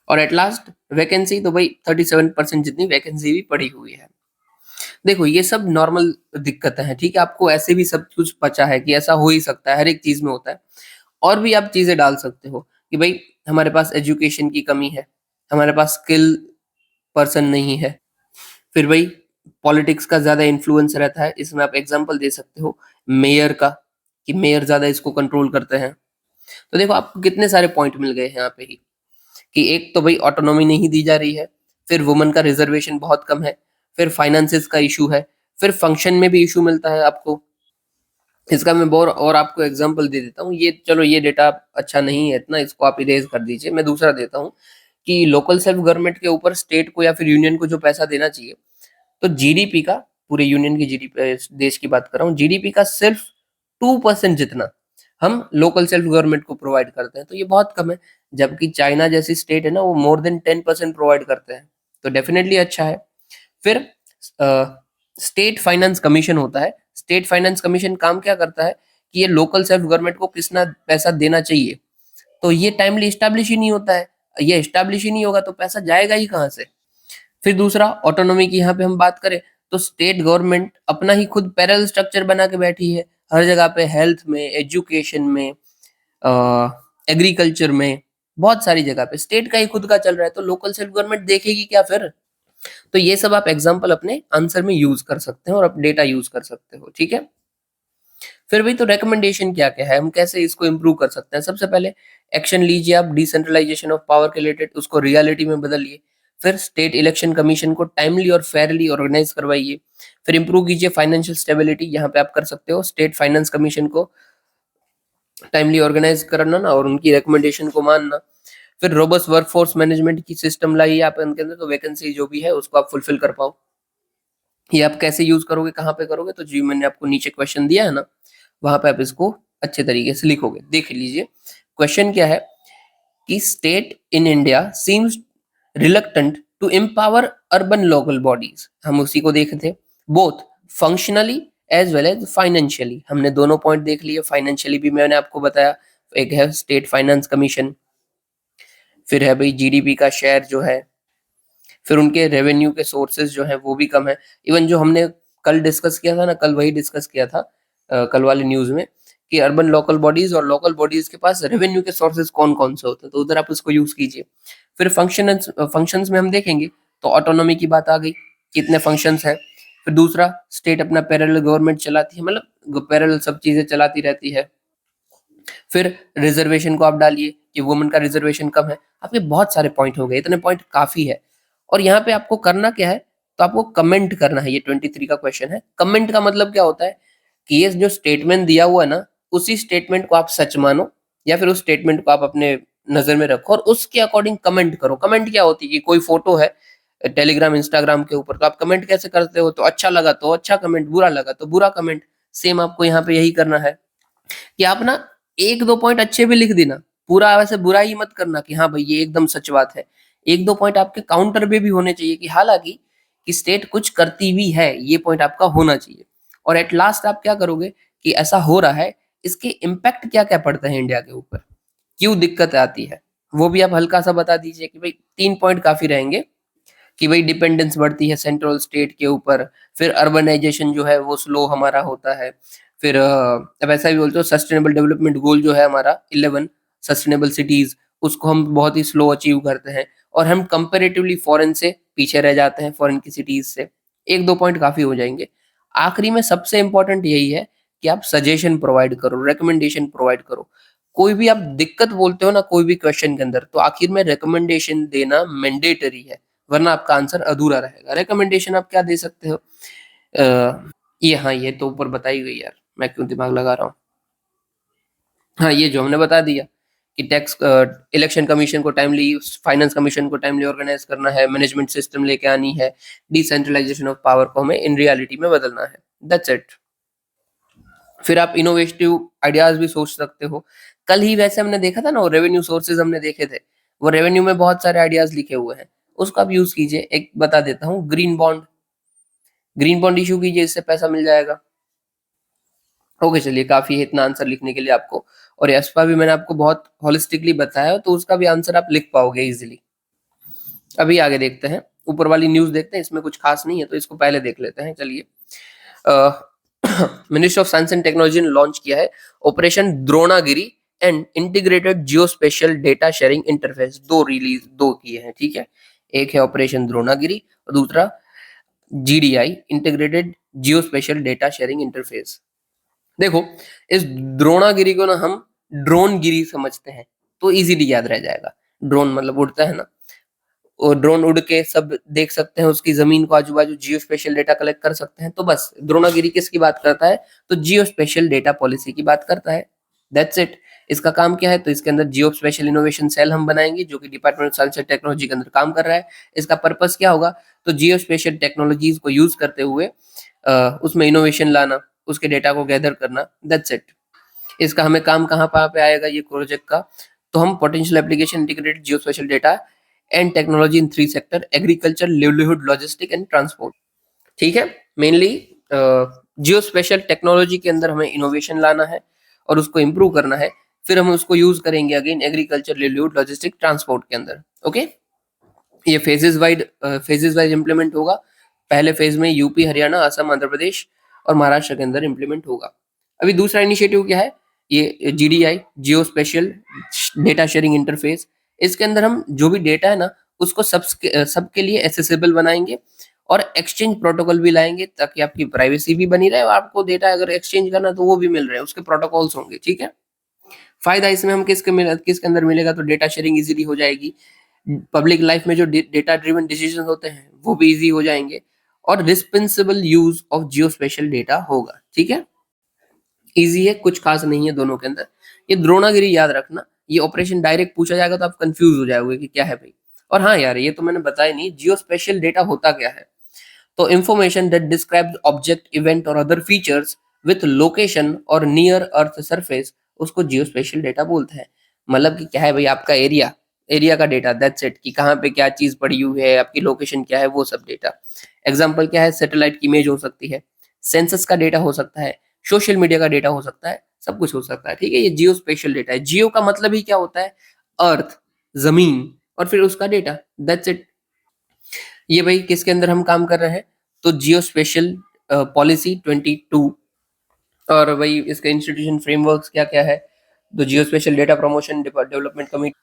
और एट लास्ट वैकेंसी, तो भाई 37% जितनी वैकेंसी भी पड़ी हुई है। देखो ये सब नॉर्मल दिक्कतें हैं, ठीक है, आपको ऐसे भी सब कुछ पता है कि ऐसा हो ही सकता है, हर एक चीज में होता है। और भी आप चीजें डाल सकते हो कि भाई हमारे पास एजुकेशन की कमी है, हमारे पास स्किल पर्सन नहीं है, फिर भाई पॉलिटिक्स का ज्यादा इन्फ्लुएंस रहता है, इसमें आप एग्जांपल दे सकते हो मेयर का, कि मेयर ज्यादा इसको कंट्रोल करते हैं। तो देखो आपको कितने सारे पॉइंट मिल गए हैं यहाँ पे ही, कि एक तो भाई ऑटोनॉमी नहीं दी जा रही है, फिर वुमन का रिजर्वेशन बहुत कम है, फिर फाइनेंसेस का इशू है, फिर फंक्शन में भी इशू मिलता है आपको। इसका मैं और आपको एग्जांपल दे देता हूँ, ये चलो ये डेटा अच्छा नहीं है इतना, इसको आप इरेज कर दीजिए, मैं दूसरा देता हूँ कि लोकल सेल्फ गवर्नमेंट के ऊपर स्टेट को या फिर यूनियन को जो पैसा देना चाहिए, तो जीडीपी का, पूरे यूनियन की जीडीपी देश की बात कर रहा हूँ, जीडीपी का सिर्फ 2% जितना हम लोकल सेल्फ गवर्नमेंट को प्रोवाइड करते हैं, तो ये बहुत कम है। जबकि चाइना जैसी स्टेट है ना, वो मोर देन 10% प्रोवाइड करते हैं, तो डेफिनेटली अच्छा है। फिर स्टेट फाइनेंस कमीशन होता है, स्टेट फाइनेंस कमीशन काम क्या करता है कि ये लोकल सेल्फ गवर्नमेंट को कितना पैसा देना चाहिए, तो ये टाइमली स्टैब्लिश ही नहीं होता है, ये स्टैब्लिश ही नहीं होगा तो पैसा जाएगा ही कहाँ से। फिर दूसरा ऑटोनॉमी की यहाँ पे हम बात करें तो स्टेट गवर्नमेंट अपना ही खुद पैरेलल स्ट्रक्चर बना के बैठी है हर जगह पे, हेल्थ में, एजुकेशन में, एग्रीकल्चर में, बहुत सारी जगह पे स्टेट का ही खुद का चल रहा है, तो लोकल सेल्फ गवर्नमेंट देखेगी क्या फिर। तो ये सब आप एग्जांपल अपने आंसर में यूज कर सकते हैं और आप डेटा यूज कर सकते हो, ठीक है। फिर भी तो रिकमेंडेशन क्या क्या है, हम कैसे इसको इम्प्रूव कर सकते हैं। सबसे पहले एक्शन लीजिए आप डिसेंट्रलाइजेशन ऑफ पावर के रिलेटेड, उसको रियलिटी में बदलिए। फिर स्टेट इलेक्शन कमीशन को टाइमली और फेयरली ऑर्गेनाइज करवाइए। फिर इंप्रूव कीजिए फाइनेंशियल स्टेबिलिटी, यहाँ पे आप कर सकते हो स्टेट फाइनेंस कमीशन को टाइमली ऑर्गेनाइज करना ना, और उनकी रिकमेंडेशन को मानना। फिर रोबस्ट वर्कफोर्स मैनेजमेंट की सिस्टम लाइए आप इनके अंदर, तो वैकेंसी जो भी है उसको आप फुलफिल कर पाओ। ये आप कैसे यूज करोगे, कहाँ पे करोगे, तो जी मैंने आपको नीचे क्वेश्चन दिया है ना, वहां पे आप इसको अच्छे तरीके से लिखोगे। देख लीजिए क्वेश्चन क्या है कि state in India seems reluctant to empower urban local bodies, हम उसी को देखे थे, both functionally as well as financially. हमने दोनों पॉइंट देख लिए, फाइनेंशियली भी मैंने आपको बताया, एक है स्टेट फाइनेंस कमीशन। फिर है भाई जीडीपी का शेयर जो है, फिर उनके रेवेन्यू के सोर्सेज जो है वो भी कम है। इवन जो हमने कल डिस्कस किया था ना, कल वही डिस्कस किया था कल वाली न्यूज में, कि अर्बन लोकल बॉडीज और लोकल बॉडीज के पास रेवेन्यू के सोर्सेज कौन कौन से होते हैं, तो उधर आप उसको यूज कीजिए। फिर फंक्शंस में हम देखेंगे तो ऑटोनॉमी की बात आ गई, कितने फंक्शंस हैं। फिर दूसरा, स्टेट अपना पैरेलल गवर्नमेंट चलाती है, मतलब पैरेलल सब चीजें चलाती रहती है। फिर रिजर्वेशन को आप डालिए कि वुमेन का रिजर्वेशन कम है। आपके बहुत सारे पॉइंट हो गए, इतने पॉइंट काफी है। और यहाँ पे आपको करना क्या है, तो आपको कमेंट करना है। ये 23 का क्वेश्चन है। कमेंट का मतलब क्या होता है कि ये जो स्टेटमेंट दिया हुआ है ना, उसी स्टेटमेंट को आप सच मानो, या फिर उस स्टेटमेंट को आप अपने नजर में रखो और उसके अकॉर्डिंग कमेंट करो। कमेंट क्या होती है कि कोई फोटो है टेलीग्राम इंस्टाग्राम के ऊपर, तो आप कमेंट कैसे करते हो, तो अच्छा लगा तो अच्छा कमेंट, बुरा लगा तो बुरा कमेंट। सेम आपको यहाँ पे यही करना है कि आप ना एक दो पॉइंट अच्छे भी लिख देना, पूरा वैसे बुरा ही मत करना कि हाँ भाई ये एकदम सच बात है। एक दो पॉइंट आपके काउंटर पे भी होने चाहिए कि हालांकि कि स्टेट कुछ करती भी है, ये पॉइंट आपका होना चाहिए। और एट लास्ट आप क्या करोगे कि ऐसा हो रहा है, इसके इम्पैक्ट क्या क्या पड़ता है इंडिया के ऊपर, क्यों दिक्कत आती है, वो भी आप हल्का सा बता दीजिए कि भाई 3 पॉइंट काफी रहेंगे कि भाई डिपेंडेंस बढ़ती है सेंट्रल स्टेट के ऊपर। फिर अर्बनाइजेशन जो है वो स्लो हमारा होता है। फिर अब ऐसा भी बोलते हो सस्टेनेबल डेवलपमेंट गोल जो है हमारा 11 सस्टेनेबल सिटीज, उसको हम बहुत ही स्लो अचीव करते हैं और हम कंपेरेटिवली फॉरेन से पीछे रह जाते हैं, फॉरेन की सिटीज से। एक दो पॉइंट काफी हो जाएंगे। आखिरी में सबसे इंपॉर्टेंट यही है कि आप सजेशन प्रोवाइड करो, रिकमेंडेशन प्रोवाइड करो। कोई भी आप दिक्कत बोलते हो ना कोई भी क्वेश्चन के अंदर, तो आखिर में रिकमेंडेशन देना मैंडेटरी है, वरना आपका आंसर अधूरा रहेगा। रिकमेंडेशन आप क्या दे सकते हो, ये हाँ ये तो ऊपर बताई गई यार, मैं क्यों दिमाग लगा रहा हूँ। हाँ ये जो हमने बता दिया कि टैक्स इलेक्शन कमीशन को टाइमली, फाइनेंस कमीशन को टाइमली ऑर्गेनाइज करना है, मैनेजमेंट सिस्टम लेके आनी है, डिसेंट्रलाइजेशन ऑफ पावर को हमें इन रियलिटी में बदलना है। That's it. फिर आप इनोवेटिव आइडियाज भी सोच सकते हो। कल ही वैसे हमने देखा था ना, वो रेवेन्यू सोर्सेज हमने देखे थे, वो रेवेन्यू में बहुत सारे आइडियाज लिखे हुए हैं, उसको आप यूज कीजिए। एक बता देता हूँ, green bond, green bond issue कीजिए, इससे पैसा मिल जाएगा। ओके चलिए, काफी है इतना आंसर लिखने के लिए आपको। और एस्पा भी मैंने आपको बहुत होलिस्टिकली बताया, तो उसका भी आंसर आप लिख पाओगे इजीली। अभी आगे देखते हैं, ऊपर वाली न्यूज देखते हैं, इसमें कुछ खास नहीं है तो इसको पहले देख लेते हैं। चलिए, ministry of science and technology ने लॉन्च किया है operation Dronagiri and integrated geospatial data sharing interface. दो किए हैं, ठीक है। एक है ऑपरेशन द्रोणागिरी और दूसरा GDI, integrated geospatial data sharing interface. देखो, इस द्रोणागिरी को ना हम ड्रोन गिरी समझते हैं, तो इजीली याद रह जाएगा। ड्रोन मतलब उड़ता है ना, और ड्रोन उड़ के सब देख सकते हैं, उसकी जमीन को आजू बाजू जियो स्पेशल डेटा कलेक्ट कर सकते हैं। तो बस द्रोणागिरी किसकी बात करता है, तो जियो स्पेशल डेटा पॉलिसी की बात करता है। That's it. इसका काम क्या है, तो इसके अंदर जियो स्पेशल इनोवेशन सेल हम बनाएंगे, जो कि department of science and technology के अंदर काम कर रहा है। इसका पर्पस क्या होगा, तो जियो स्पेशल टेक्नोलॉजीज को यूज करते हुए उसमें इनोवेशन लाना, उसके डेटा को गैदर करना। That's it. इसका हमें काम कहाँ पे आएगा ये प्रोजेक्ट का, तो हम potential application integrated Jio spatial data and technology in 3 sector, agriculture, livelihood, logistic and transport. ठीक है। मेनली जियो स्पेशल टेक्नोलॉजी के अंदर हमें इनोवेशन लाना है और उसको इम्प्रूव करना है। फिर हम उसको यूज करेंगे again agriculture, livelihood, logistic, transport के अंदर। ओके। ये फेजेस वाइज इंप्लीमेंट होगा। पहले फेज में यूपी, हरियाणा, असम, आंध्र प्रदेश और महाराष्ट्र के अंदर इंप्लीमेंट होगा। अभी दूसरा इनिशिएटिव क्या है, ये जीडीआई, जियो स्पेशल डेटा शेयरिंग इंटरफेस। इसके अंदर हम जो भी डेटा है ना, उसको सबके लिए एसेसिबल बनाएंगे और एक्सचेंज प्रोटोकॉल भी लाएंगे, ताकि आपकी प्राइवेसी भी बनी रहे और आपको डेटा अगर एक्सचेंज करना तो वो भी मिल रहे हैं, उसके प्रोटोकॉल्स होंगे। ठीक है। फायदा इसमें हम किसके अंदर मिलेगा, तो डेटा शेयरिंग इजीली हो जाएगी। पब्लिक लाइफ में जो डेटा ड्रिवन डिसीजन होते हैं वो भी इजी हो जाएंगे और responsible use of Jio spatial data होगा। ठीक है। इजी है, कुछ खास नहीं है दोनों के अंदर। ये द्रोणागिरी याद रखना, ये ऑपरेशन डायरेक्ट पूछा जाएगा तो आप कंफ्यूज हो जाओगे कि क्या है भाई। और हाँ यार, ये तो मैंने बताया नहीं, जियो स्पेशल डेटा होता क्या है, तो information that describes object, event और अदर फीचर्स विथ लोकेशन और नियर अर्थ सरफेस, उसको जियो स्पेशल डेटा बोलते हैं। मतलब कि क्या है भाई, आपका एरिया, एरिया का डेटा, दैट्स इट, कि कहाँ पे क्या चीज पड़ी हुई है, आपकी लोकेशन क्या है, वो सब डेटा। एग्जाम्पल क्या है, सैटेलाइट की इमेज हो सकती है, सेंसस का डेटा हो सकता है, सोशल मीडिया का डेटा हो सकता है, सब कुछ हो सकता है। ठीक है। ये जियो स्पेशल डेटा है। जियो का मतलब ही क्या होता है, अर्थ, जमीन, और फिर उसका डेटा, दैट्स इट। ये भाई किसके अंदर हम काम कर रहे हैं, तो जियो स्पेशल पॉलिसी 22, और भाई इसका इंस्टीट्यूशन फ्रेमवर्क्स क्या क्या है, तो geo spatial data promotion development committee,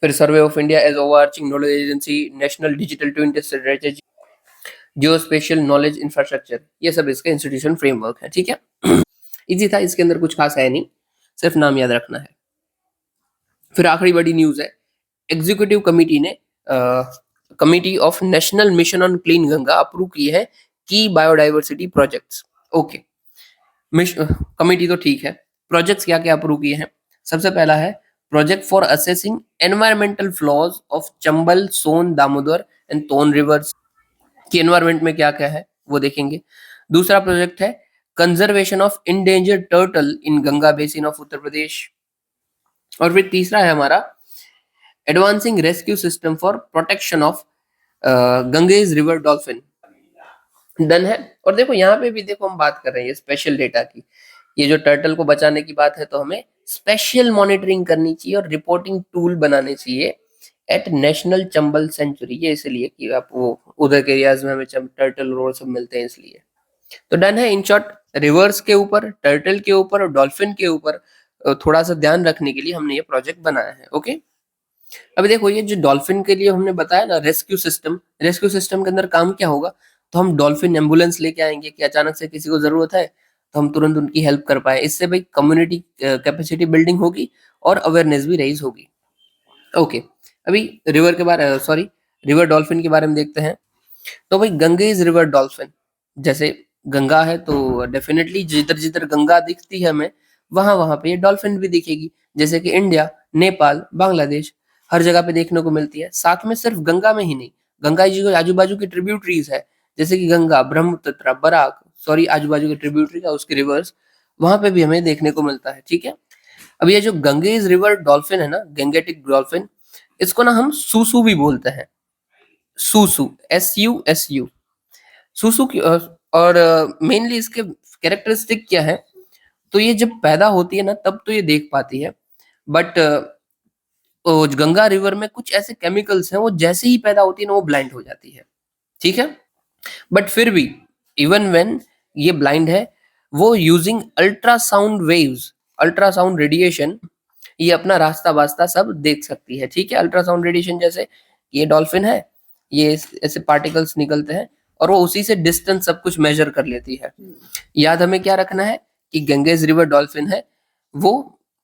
फिर survey of India as overarching knowledge agency, national digital twin strategy, geo spatial knowledge infrastructure, ये सब इसका इंस्टीट्यूशन फ्रेमवर्क है, ठीक है। इजी था, इसके अंदर कुछ खास है नहीं, सिर्फ नाम याद रखना है। फिर आखिरी बड़ी न्यूज है, एग्जीक्यूटिव कमिटी ने committee of national mission on clean Ganga approve की है की बायोडाइवर्सिटी प्रोजेक्ट्स। ओके, कमिटी तो ठीक है, प्रोजेक्ट्स क्या क्या अप्रूव किए हैं, सबसे पहला है project for assessing environmental flows of Chambal, Son, Damodar and Tons rivers की एनवायरमेंट में क्या क्या है वो देखेंगे। दूसरा प्रोजेक्ट है conservation of endangered turtle in Ganga basin of Uttar Pradesh. और फिर तीसरा है हमारा advancing rescue system for protection of Ganges river dolphin. Done है। और देखो यहाँ पे भी देखो हम बात कर रहे हैं स्पेशल डेटा की, ये जो टर्टल को बचाने की बात है तो हमें स्पेशल मॉनिटरिंग करनी चाहिए और रिपोर्टिंग टूल बनाने चाहिए एट नेशनल चंबल सेंचुरी, ये इसलिए कि आप वो उधर के एरियाज में हमें टर्टल और सब मिलते हैं इसलिए। तो डन है। इन शॉर्ट रिवर्स के ऊपर, टर्टल के ऊपर और डॉल्फिन के ऊपर थोड़ा सा ध्यान रखने के लिए हमने ये प्रोजेक्ट बनाया है। ओके, अभी देखो ये जो डॉल्फिन के लिए हमने बताया ना रेस्क्यू सिस्टम, रेस्क्यू सिस्टम के अंदर काम क्या होगा, तो हम डॉल्फिन एम्बुलेंस लेके आएंगे कि अचानक से किसी को जरूरत है तो हम तुरंत उनकी हेल्प कर पाए। इससे भाई कम्युनिटी कैपेसिटी बिल्डिंग होगी और अवेयरनेस भी रेज होगी। ओके, अभी रिवर के बारे सॉरी रिवर डॉल्फिन के बारे में देखते हैं। तो भाई गंगेज रिवर डॉल्फिन, जैसे गंगा है तो डेफिनेटली जिधर जिधर गंगा दिखती है हमें वहां वहां पे ये डॉल्फिन भी दिखेगी, जैसे कि इंडिया, नेपाल, बांग्लादेश, हर जगह पे देखने को मिलती है। साथ में सिर्फ गंगा में ही नहीं, गंगा जी को आजू बाजू की ट्रिब्यूटरीज है, जैसे कि गंगा, ब्रह्मपुत्र, बराक, सॉरी आजू बाजू की ट्रिब्यूटरी का उसके रिवर्स, वहां पे भी हमें देखने को मिलता है। ठीक है, अब ये जो गंगेज रिवर डॉल्फिन है ना, गेंगेटिक डॉल्फिन, इसको ना हम सूसू भी बोलते हैं, सूसू, SUSU, सूसू की। और मेनली इसके कैरेक्टरिस्टिक क्या है, तो ये जब पैदा होती है ना तब तो ये देख पाती है, बट गंगा रिवर में कुछ ऐसे केमिकल्स हैं वो जैसे ही पैदा होती है ना वो ब्लाइंड हो जाती है। ठीक है, बट फिर भी इवन व्हेन ये ब्लाइंड है, वो using ultrasound waves, ultrasound radiation, ये अपना रास्ता वास्ता सब देख सकती है। ठीक है, अल्ट्रासाउंड रेडिएशन, जैसे ये डॉल्फिन है, ये ऐसे पार्टिकल्स निकलते हैं और वो उसी से डिस्टेंस सब कुछ मेजर कर लेती है। याद हमें क्या रखना है कि गंगेज रिवर डॉल्फिन है वो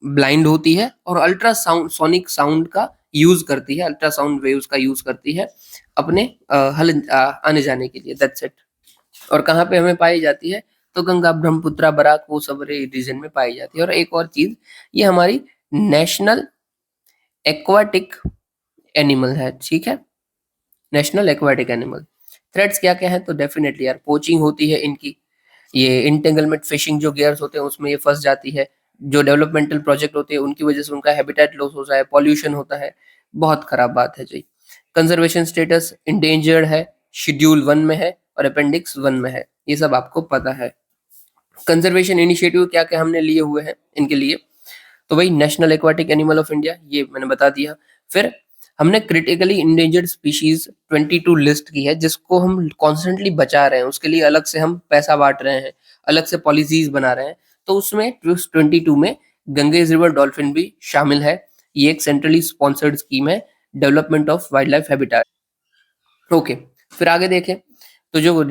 ब्लाइंड होती है और अल्ट्रासाउंड सोनिक साउंड का यूज करती है, अल्ट्रासाउंड वेव्स का यूज करती है अपने आने जाने के लिए, दैट्स इट। और कहाँ पे हमें पाई जाती है, तो गंगा, ब्रह्मपुत्र, बराक, वो सब रीजन में पाई जाती है। और एक और चीज, ये हमारी नेशनल एक्वाटिक एनिमल है। ठीक है, नेशनल एक्वाटिक एनिमल। थ्रेट्स क्या क्या है, तो डेफिनेटली यार पोचिंग होती है इनकी, ये इंटेंगलमेंट फिशिंग जो गियर्स होते हैं उसमें ये फंस जाती है, जो डेवलपमेंटल प्रोजेक्ट होते हैं उनकी वजह से उनका हैबिटेट लॉस होता है, पॉल्यूशन होता है, बहुत खराब बात है जी। कंजर्वेशन स्टेटस इंडेंजर्ड है, शेड्यूल 1 में है और अपेंडिक्स 1 में है, ये सब आपको पता है। कंजर्वेशन इनिशिएटिव क्या क्या हमने लिए हुए हैं इनके लिए, तो वही national aquatic animal of India, ये मैंने बता दिया। फिर हमने क्रिटिकली इंडेंजर्ड स्पीशीज 22 लिस्ट की है, जिसको हम कॉन्स्टेंटली बचा रहे हैं, उसके लिए अलग से हम पैसा बांट रहे हैं, अलग से पॉलिसीज बना रहे हैं। तो उसमें 22 में गंगेज रिवर डॉल्फिन भी शामिल है। ये एक सेंट्रली स्पॉन्सर्ड स्कीम है, development of wild life habitat. Okay, फिर आगे देखें तो जो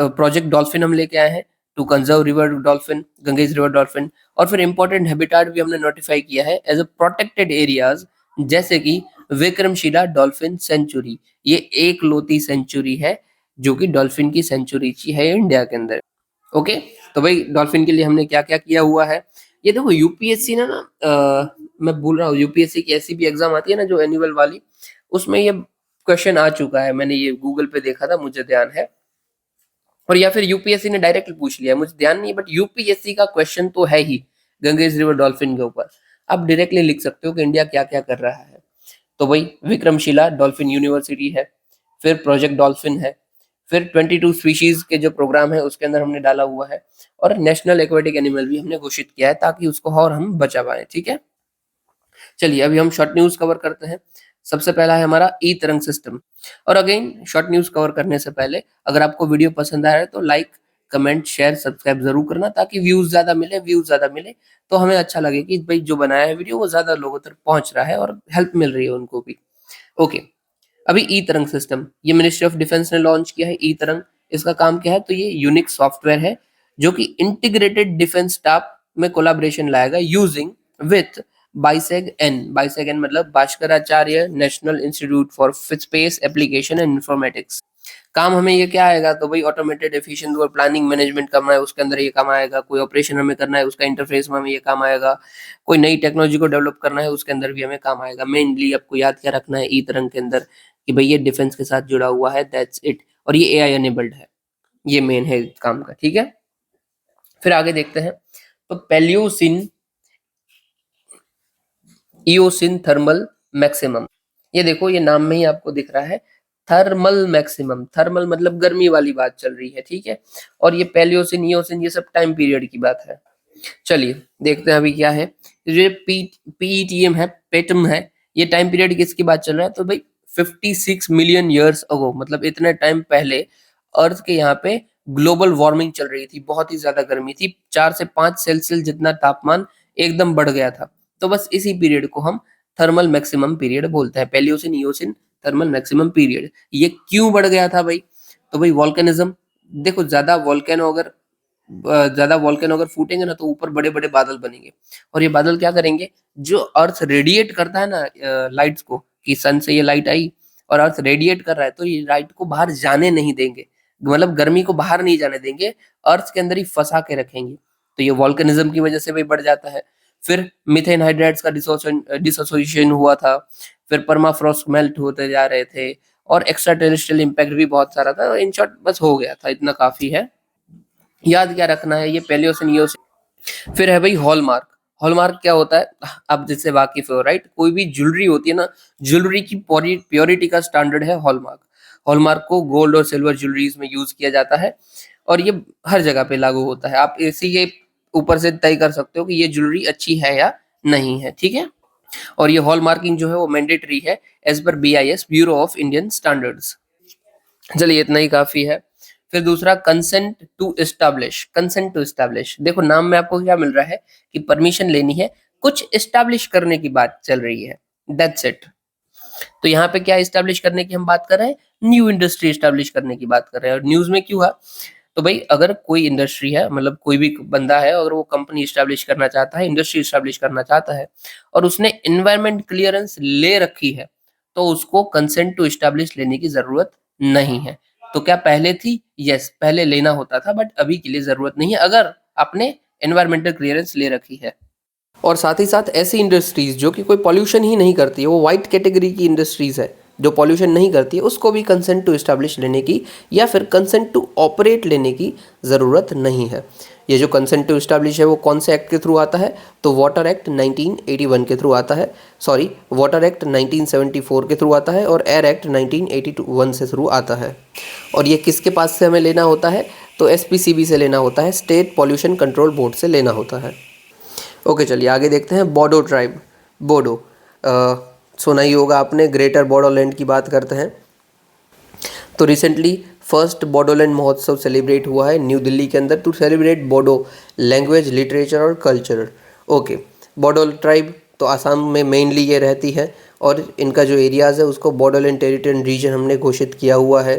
प्रोजेक्ट डॉल्फिन हम लेके आए हैं to conserve river dolphin, Ganges river dolphin, और फिर इंपॉर्टेंट हैबिटेट भी हमने नोटिफाई किया है एज अ प्रोटेक्टेड एरियाज, जैसे कि विक्रमशिला डॉल्फिन सेंचुरी, ये एक लौती सेंचुरी है जो कि डॉल्फिन की सेंचुरी है इंडिया के अंदर। ओके, तो भाई डॉल्फिन के लिए हमने क्या क्या किया हुआ है, ये देखो यूपीएससी ना मैं बोल रहा हूँ यूपीएससी की ऐसी भी एग्जाम आती है ना जो एनुअल वाली, उसमें ये क्वेश्चन आ चुका है, मैंने ये गूगल पे देखा था, मुझे ध्यान है, और या फिर यूपीएससी ने डायरेक्ट पूछ लिया, मुझे ध्यान नहीं, बट यूपीएससी का क्वेश्चन तो है ही गंगेज रिवर डॉल्फिन के ऊपर। आप डायरेक्टली लिख सकते हो कि इंडिया क्या क्या कर रहा है। तो वही विक्रमशिला डॉल्फिन यूनिवर्सिटी है, फिर प्रोजेक्ट डॉल्फिन है, फिर 22 स्पीशीज के जो प्रोग्राम है उसके अंदर हमने डाला हुआ है, और नेशनल एक्वेटिक एनिमल भी हमने घोषित किया है ताकि उसको और हम बचा पाए। ठीक है, चलिए अभी हम शॉर्ट न्यूज कवर करते हैं। सबसे पहला है हमारा ई तरंग सिस्टम। और अगेन शॉर्ट न्यूज कवर करने से पहले अगर आपको वीडियो पसंद आ रहा है तो लाइक, कमेंट, शेयर, सब्सक्राइब जरूर करना, ताकि व्यूज ज्यादा मिले तो हमें अच्छा लगे कि भाई जो बनाया है वीडियो वो ज्यादा लोगों तक पहुंच रहा है और हेल्प मिल रही है उनको भी। ओके, अभी ई तरंग सिस्टम ये मिनिस्ट्री ऑफ डिफेंस ने लॉन्च किया है। ई तरंग, इसका काम क्या है? तो ये यूनिक सॉफ्टवेयर है जो कि इंटीग्रेटेड डिफेंस स्टाफ में कोलाबोरेशन लाएगा यूजिंग विथ बाइसेग एन मतलब Bhaskaracharya national institute for space application and informatics. काम हमें ये क्या आएगा? तो भाई ऑटोमेटेड एफिशिएंट और प्लानिंग मैनेजमेंट करना है, उसके अंदर ये काम आएगा। कोई ऑपरेशन हमें करना है, उसका इंटरफेस में हमें ये काम आएगा। कोई नई टेक्नोलॉजी को डेवलप करना है, उसके अंदर भी हमें काम आएगा। मेनली आपको याद क्या रखना है ई तरंग के अंदर कि भाई ये डिफेंस के साथ जुड़ा हुआ है, दैट्स इट। और ये एआई एनेबल्ड है, ये मेन है इस काम का, ठीक है। फिर आगे देखते हैं। तो पेलियोसिन इओसिन थर्मल मैक्सिमम, ये देखो ये नाम में ही आपको दिख रहा है थर्मल मैक्सिमम। थर्मल मतलब गर्मी वाली बात चल रही है, ठीक है। और ये पेलियोसिन इओसिन ये सब टाइम पीरियड की बात है। चलिए देखते हैं अभी क्या है। ये पीईटीएम है, पेटम है, ये टाइम पीरियड किसकी बात चल रहा है? तो भाई 56 मिलियन ईयर्स अगो, मतलब इतने टाइम पहले अर्थ के यहाँ पे ग्लोबल वार्मिंग चल रही थी, बहुत ही ज्यादा गर्मी थी, 4 से 5 सेल्सियस जितना तापमान एकदम बढ़ गया था। तो बस इसी पीरियड को हम थर्मल मैक्सिमम पीरियड बोलते हैं, Palaeocene eosin thermal maximum period. ये क्यों बढ़ गया था भाई? तो भाई वॉल्केनिज्म, देखो ज्यादा वॉल्केनो अगर फूटेंगे ना तो ऊपर बड़े बड़े बादल बनेंगे, और ये बादल क्या करेंगे? जो अर्थ रेडिएट करता है ना लाइट्स को, कि सन से ये लाइट आई और अर्थ रेडिएट कर रहा है, तो ये लाइट को बाहर जाने नहीं देंगे, मतलब गर्मी को बाहर नहीं जाने देंगे, अर्थ के अंदर ही फंसा के रखेंगे। तो ये वॉल्केनिज्म की वजह से भी बढ़ जाता है। फिर मीथेन हाइड्राइड्स का डिसोसिएशन हुआ था, फिर परमाफ्रॉस्ट मेल्ट होते जा रहे थे, और एक्स्ट्रा टेरेस्ट्रियल इम्पैक्ट भी बहुत सारा था। इन शॉर्ट बस हो गया था, इतना काफी है। याद क्या रखना है? ये पेलियोसिन इओसिन। फिर है भाई हॉलमार्क। हॉलमार्क क्या होता है? आप जिससे वाकिफ हो, राइट? कोई भी ज्वेलरी होती है ना, ज्वेलरी की प्योरिटी का स्टैंडर्ड है हॉलमार्क। हॉलमार्क को गोल्ड और सिल्वर ज्वेलरीज में यूज किया जाता है, और ये हर जगह पे लागू होता है। आप इसी के ऊपर से तय कर सकते हो कि ये ज्वेलरी अच्छी है या नहीं है, ठीक है। और ये हॉलमार्किंग जो है वो मैंडेटरी है as per BIS, bureau of Indian standards. चलिए इतना ही काफी है। फिर दूसरा consent to establish. Consent to establish, देखो नाम में आपको क्या मिल रहा है कि परमिशन लेनी है, कुछ एस्टैब्लिश करने की बात चल रही है, दैट्स इट। तो यहाँ पे क्या एस्टैब्लिश करने की हम बात कर रहे हैं? न्यू इंडस्ट्री एस्टैब्लिश करने की बात कर रहे हैं। और न्यूज में क्यों है? तो भाई अगर कोई इंडस्ट्री है, मतलब कोई भी बंदा है, अगर वो कंपनी एस्टैब्लिश करना चाहता है, इंडस्ट्री एस्टैब्लिश करना चाहता है, और उसने एनवायरमेंट क्लियरेंस ले रखी है, तो उसको कंसेंट टू एस्टैब्लिश लेने की जरूरत नहीं है। तो क्या पहले थी? यस, पहले लेना होता था, बट अभी के लिए जरूरत नहीं है अगर आपने एनवायरमेंटल क्लियरेंस ले रखी है। और साथ ही साथ ऐसी इंडस्ट्रीज जो कि कोई पॉल्यूशन ही नहीं करती है, वो वाइट कैटेगरी की इंडस्ट्रीज है जो पॉल्यूशन नहीं करती है, उसको भी कंसेंट टू एस्टैब्लिश लेने की या फिर कंसेंट टू ऑपरेट लेने की ज़रूरत नहीं है। ये जो कंसेंट टू एस्टैब्लिश है वो कौन से एक्ट के थ्रू आता है? तो वाटर एक्ट 1981 के थ्रू आता है, सॉरी वाटर एक्ट 1974 के थ्रू आता है, और एयर एक्ट 1981 से थ्रू आता है। और ये किसके पास से हमें लेना होता है? तो SPCB से लेना होता है, स्टेट पॉल्यूशन कंट्रोल बोर्ड से लेना होता है। ओके चलिए आगे देखते हैं। बोडो ट्राइब, बोडो सुना ही होगा आपने, ग्रेटर बोडोलैंड की बात करते हैं। तो रिसेंटली फर्स्ट बोडोलैंड महोत्सव सेलिब्रेट हुआ है न्यू दिल्ली के अंदर to celebrate Bodo language, literature और कल्चर। ओके, बोडो ट्राइब तो आसाम में मेनली ये रहती है, और इनका जो एरियाज़ है उसको बोडोलैंड टेरिटोरियल रीजन हमने घोषित किया हुआ है,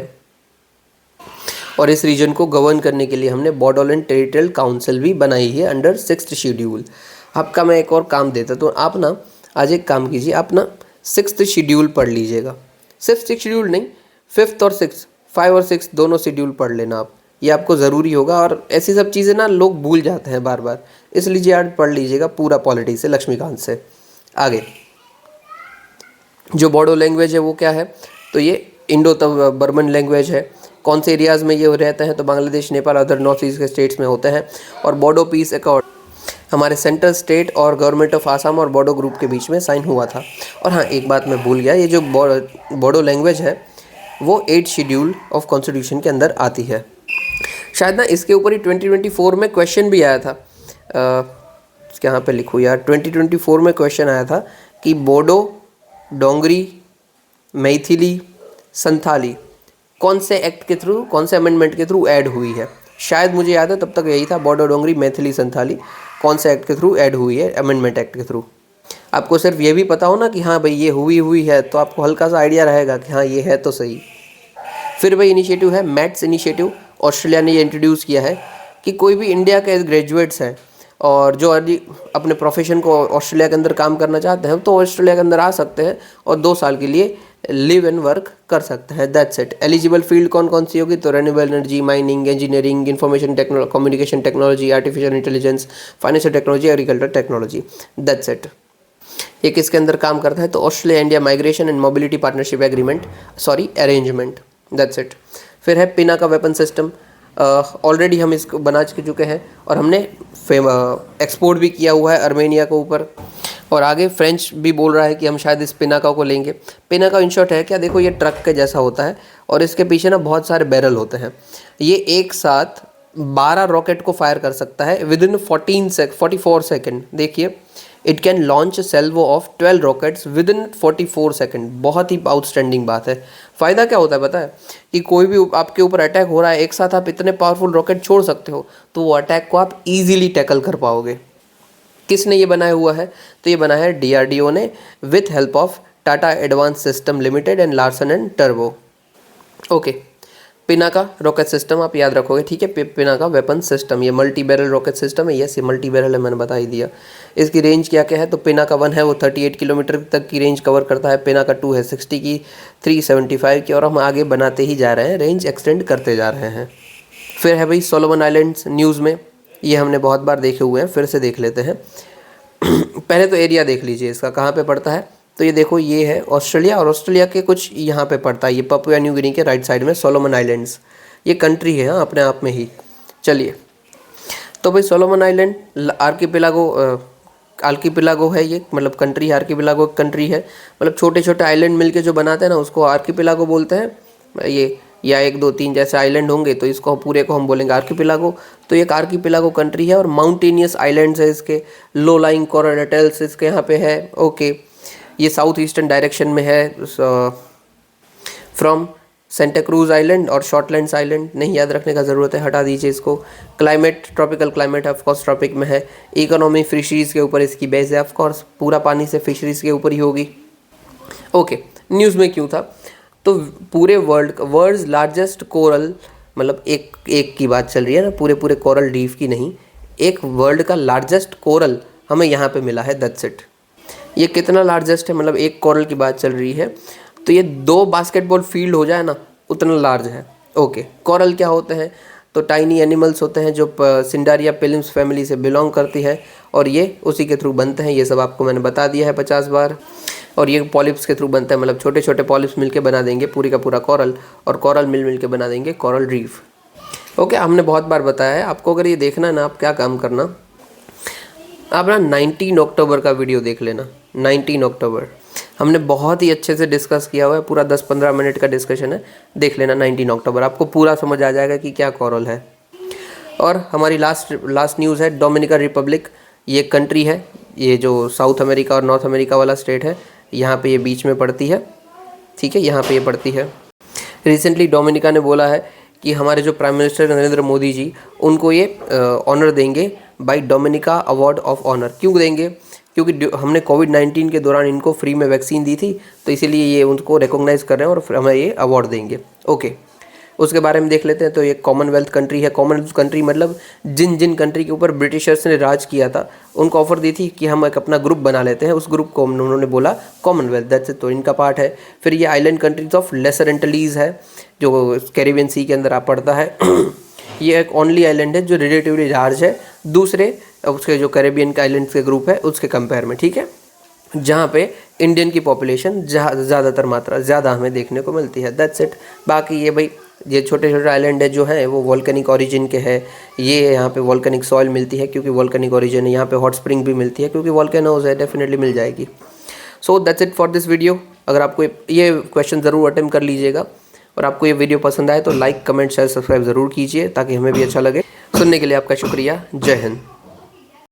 और इस रीजन को गवर्न करने के लिए हमने बोडोलैंड टेरिटोरियल काउंसिल भी बनाई है अंडर 6th शेड्यूल। आपका मैं एक और काम देता, तो आप ना आज एक काम कीजिए, आप ना 6th शेड्यूल पढ़ लीजिएगा। सिर्फ 6th शेड्यूल नहीं, 5th और 6th, 5 और 6 दोनों शेड्यूल पढ़ लेना आप, ये आपको ज़रूरी होगा। और ऐसी सब चीज़ें ना लोग भूल जाते हैं बार बार, इसलिए आज पढ़ लीजिएगा पूरा पॉलिटी से, लक्ष्मीकांत से। आगे जो बोडो लैंग्वेज है वो क्या है? तो ये इंडो बर्मन लैंग्वेज है। कौन से एरियाज़ में ये रहते हैं? तो Bangladesh, Nepal, other north east के स्टेट्स में होते हैं। और बोडो पीस अकॉर्ड हमारे सेंट्रल स्टेट और गवर्नमेंट ऑफ आसाम और बोडो ग्रुप के बीच में साइन हुआ था। और हाँ, एक बात मैं भूल गया, ये जो बोडो लैंग्वेज है वो 8th शेड्यूल ऑफ कॉन्स्टिट्यूशन के अंदर आती है। शायद ना इसके ऊपर ही 2024 में क्वेश्चन भी आया था, यहाँ पे लिखूँ यार, 2024 में क्वेश्चन आया था कि बोडो, डोंगरी मैथिली संथाली कौन से एक्ट के थ्रू, कौन से अमेंडमेंट के थ्रू ऐड हुई है? शायद मुझे याद है तब तक यही था, बॉडो डोंगरी मैथिली संथाली कौन से एक्ट के थ्रू ऐड हुई है? अमेंडमेंट एक्ट के थ्रू। आपको सिर्फ ये भी पता हो ना कि हाँ भाई ये हुई है, तो आपको हल्का सा आइडिया रहेगा कि हाँ ये है तो सही। फिर भाई इनिशिएटिव है मैट्स इनिशिएटिव, ऑस्ट्रेलिया ने ये इंट्रोड्यूस किया है कि कोई भी इंडिया के ग्रेजुएट्स हैं और जो अभी अपने प्रोफेशन को ऑस्ट्रेलिया के अंदर काम करना चाहते हैं तो ऑस्ट्रेलिया के अंदर आ सकते हैं और 2 साल के लिए लिव एंड वर्क कर सकते हैं। That's it. एलिजिबल फील्ड कौन कौन सी होगी? तो renewable energy, mining, engineering, information technology, communication technology, artificial intelligence, financial technology, agriculture technology. That's it. ये किसके अंदर काम करता है? तो Australia India migration and mobility partnership agreement, sorry arrangement. That's it. फिर है पिना का वेपन सिस्टम, ऑलरेडी हम इसको बना चुके हैं और हमने एक्सपोर्ट भी किया हुआ है अर्मेनिया के ऊपर, और आगे फ्रेंच भी बोल रहा है कि हम शायद इस पिनाका को लेंगे। पिनाका इन शॉर्ट है क्या? देखो ये ट्रक के जैसा होता है और इसके पीछे ना बहुत सारे बैरल होते हैं। ये एक साथ 12 रॉकेट को फायर कर सकता है विद इन 44 सेकेंड। देखिए, it can launch salvo of 12 rockets within 44 second. बहुत ही आउटस्टैंडिंग बात है। फ़ायदा क्या होता है पता है? कि कोई भी आपके ऊपर अटैक हो रहा है, एक साथ आप इतने पावरफुल रॉकेट छोड़ सकते हो तो वो अटैक को आप ईजिली टैकल कर पाओगे। किसने ये बनाया हुआ है? तो ये बना है DRDO ने with help of Tata advance system limited and Larsen and turbo. Okay, Pinaka rocket system आप याद रखोगे, ठीक है। पिनाका वेपन सिस्टम, ये मल्टी बैरल रॉकेट सिस्टम है। यस, ये मल्टी बैरल है, मैंने बता ही दिया। इसकी रेंज क्या क्या है? तो पिनाका 1 है वो 38 किलोमीटर तक की रेंज कवर करता है। पिनाका 2 है 60 की, 3 75 की, और हम आगे बनाते ही जा रहे हैं, रेंज एक्सटेंड करते जा रहे हैं। फिर है भाई सोलोमन आइलैंड्स न्यूज़ में, ये हमने बहुत बार देखे हुए हैं, फिर से देख लेते हैं। पहले तो एरिया देख लीजिए इसका, कहाँ पे पड़ता है? तो ये देखो, ये है ऑस्ट्रेलिया, और ऑस्ट्रेलिया के कुछ यहाँ पे पड़ता है, ये पपुआ न्यू गिनी के राइट साइड में सोलोमन आइलैंड्स। ये कंट्री है हाँ अपने आप में ही। चलिए, तो भाई सोलोमन आइलैंड आर्कीपिलागो है ये, मतलब कंट्री है। आर्कीपिलागो कंट्री है, मतलब छोटे छोटे आइलैंड मिलके जो बनाते हैं ना उसको आर्कीपिलागो बोलते हैं। ये या 1 2 3 जैसे आइलैंड होंगे तो इसको पूरे को हम बोलेंगे आर्कीपिलागो। तो एक आर्कीपिलागो कंट्री है और माउंटेनियस आइलैंड्स है इसके, लो लाइंग कोरल अटल्स इसके यहाँ पे है। ओके, ये साउथ ईस्टर्न डायरेक्शन में है, फ्रॉम सेंटा क्रूज आइलैंड और शॉर्टलैंड्स आइलैंड। नहीं याद रखने का ज़रूरत है, हटा दीजिए इसको। Climate tropical climate of course tropic में है। इकोनॉमी फिशरीज़ के ऊपर इसकी बेस है, ऑफकोर्स पूरा पानी से फिशरीज़ के ऊपर ही होगी। ओके, न्यूज़ में क्यों था? तो पूरे वर्ल्ड्स लार्जेस्ट कोरल, मतलब एक की बात चल रही है ना, पूरे कोरल रीफ की नहीं, एक वर्ल्ड का लार्जेस्ट कोरल हमें यहाँ पे मिला है। That's it. ये कितना लार्जेस्ट है, मतलब एक कोरल की बात चल रही है, तो ये 2 बास्केटबॉल फील्ड हो जाए ना उतना लार्ज है। ओके, कोरल क्या होते हैं? तो टाइनी एनिमल्स होते हैं जो सिंडारिया पिलिम्स फैमिली से बिलोंग करती है, और ये उसी के थ्रू बनते हैं। ये सब आपको मैंने बता दिया है 50 बार। और ये पॉलिप्स के थ्रू बनता है, मतलब छोटे छोटे पॉलिप्स मिलके बना देंगे पूरी का पूरा कोरल, और कोरल मिल के बना देंगे कोरल रीफ। ओके, हमने बहुत बार बताया है आपको। अगर ये देखना है ना, आप क्या काम करना, आप ना 19 अक्टूबर का वीडियो देख लेना। 19 अक्टूबर हमने बहुत ही अच्छे से डिस्कस किया हुआ है, पूरा 10-15 मिनट का डिस्कशन है, देख लेना 19 अक्टूबर, आपको पूरा समझ आ जाएगा कि क्या कोरल है। और हमारी लास्ट न्यूज़ है डोमिनिकन रिपब्लिक। ये कंट्री है, ये जो साउथ अमेरिका और नॉर्थ अमेरिका वाला स्टेट है, यहाँ पे ये बीच में पड़ती है, ठीक है, यहाँ पे ये पड़ती है। रिसेंटली डोमिनिका ने बोला है कि हमारे जो प्राइम मिनिस्टर नरेंद्र मोदी जी, उनको ये ऑनर देंगे by Dominica award of honour. क्यों देंगे? क्योंकि हमने कोविड-19 के दौरान इनको फ्री में वैक्सीन दी थी, तो इसीलिए ये उनको रिकॉग्नाइज़ कर रहे हैं और हमें ये अवार्ड देंगे। ओके, उसके बारे में देख लेते हैं। तो ये कॉमनवेल्थ कंट्री है। कॉमनवेल्थ कंट्री मतलब जिन कंट्री के ऊपर ब्रिटिशर्स ने राज किया था उनको ऑफर दी थी कि हम एक अपना ग्रुप बना लेते हैं, उस ग्रुप को उन्होंने बोला कॉमनवेल्थ। दैट्स इट, तो इनका पार्ट है। फिर ये आइलैंड कंट्रीज ऑफ लेसर एंटिलीज है, जो कैरिबियन सी के अंदर आ पड़ता है। ये एक ओनली आइलैंड है जो रिलेटिवली लार्ज है दूसरे उसके जो कैरिबियन आइलैंड्स के ग्रुप है उसके कंपेयर में, ठीक है, जहाँ पे इंडियन की पॉपुलेशन ज़्यादातर मात्रा ज़्यादा हमें देखने को मिलती है। That's it. बाकी ये भाई ये छोटे छोटे आइलैंड है जो हैं वो वॉल्केनिक ओरिजिन के हैं। ये यहाँ पे वॉल्केनिक सॉइल मिलती है क्योंकि वॉल्केनिक ओरिजिन है। यहाँ पे हॉट स्प्रिंग भी मिलती है क्योंकि वॉल्केनोज है, डेफिनेटली मिल जाएगी। So that's it for this video. अगर आपको ये क्वेश्चन ज़रूर अटेम्प्ट कर लीजिएगा और आपको ये वीडियो पसंद आए तो लाइक, कमेंट, शेयर, सब्सक्राइब ज़रूर कीजिए ताकि हमें भी अच्छा लगे। सुनने के लिए आपका शुक्रिया। जय हिंद।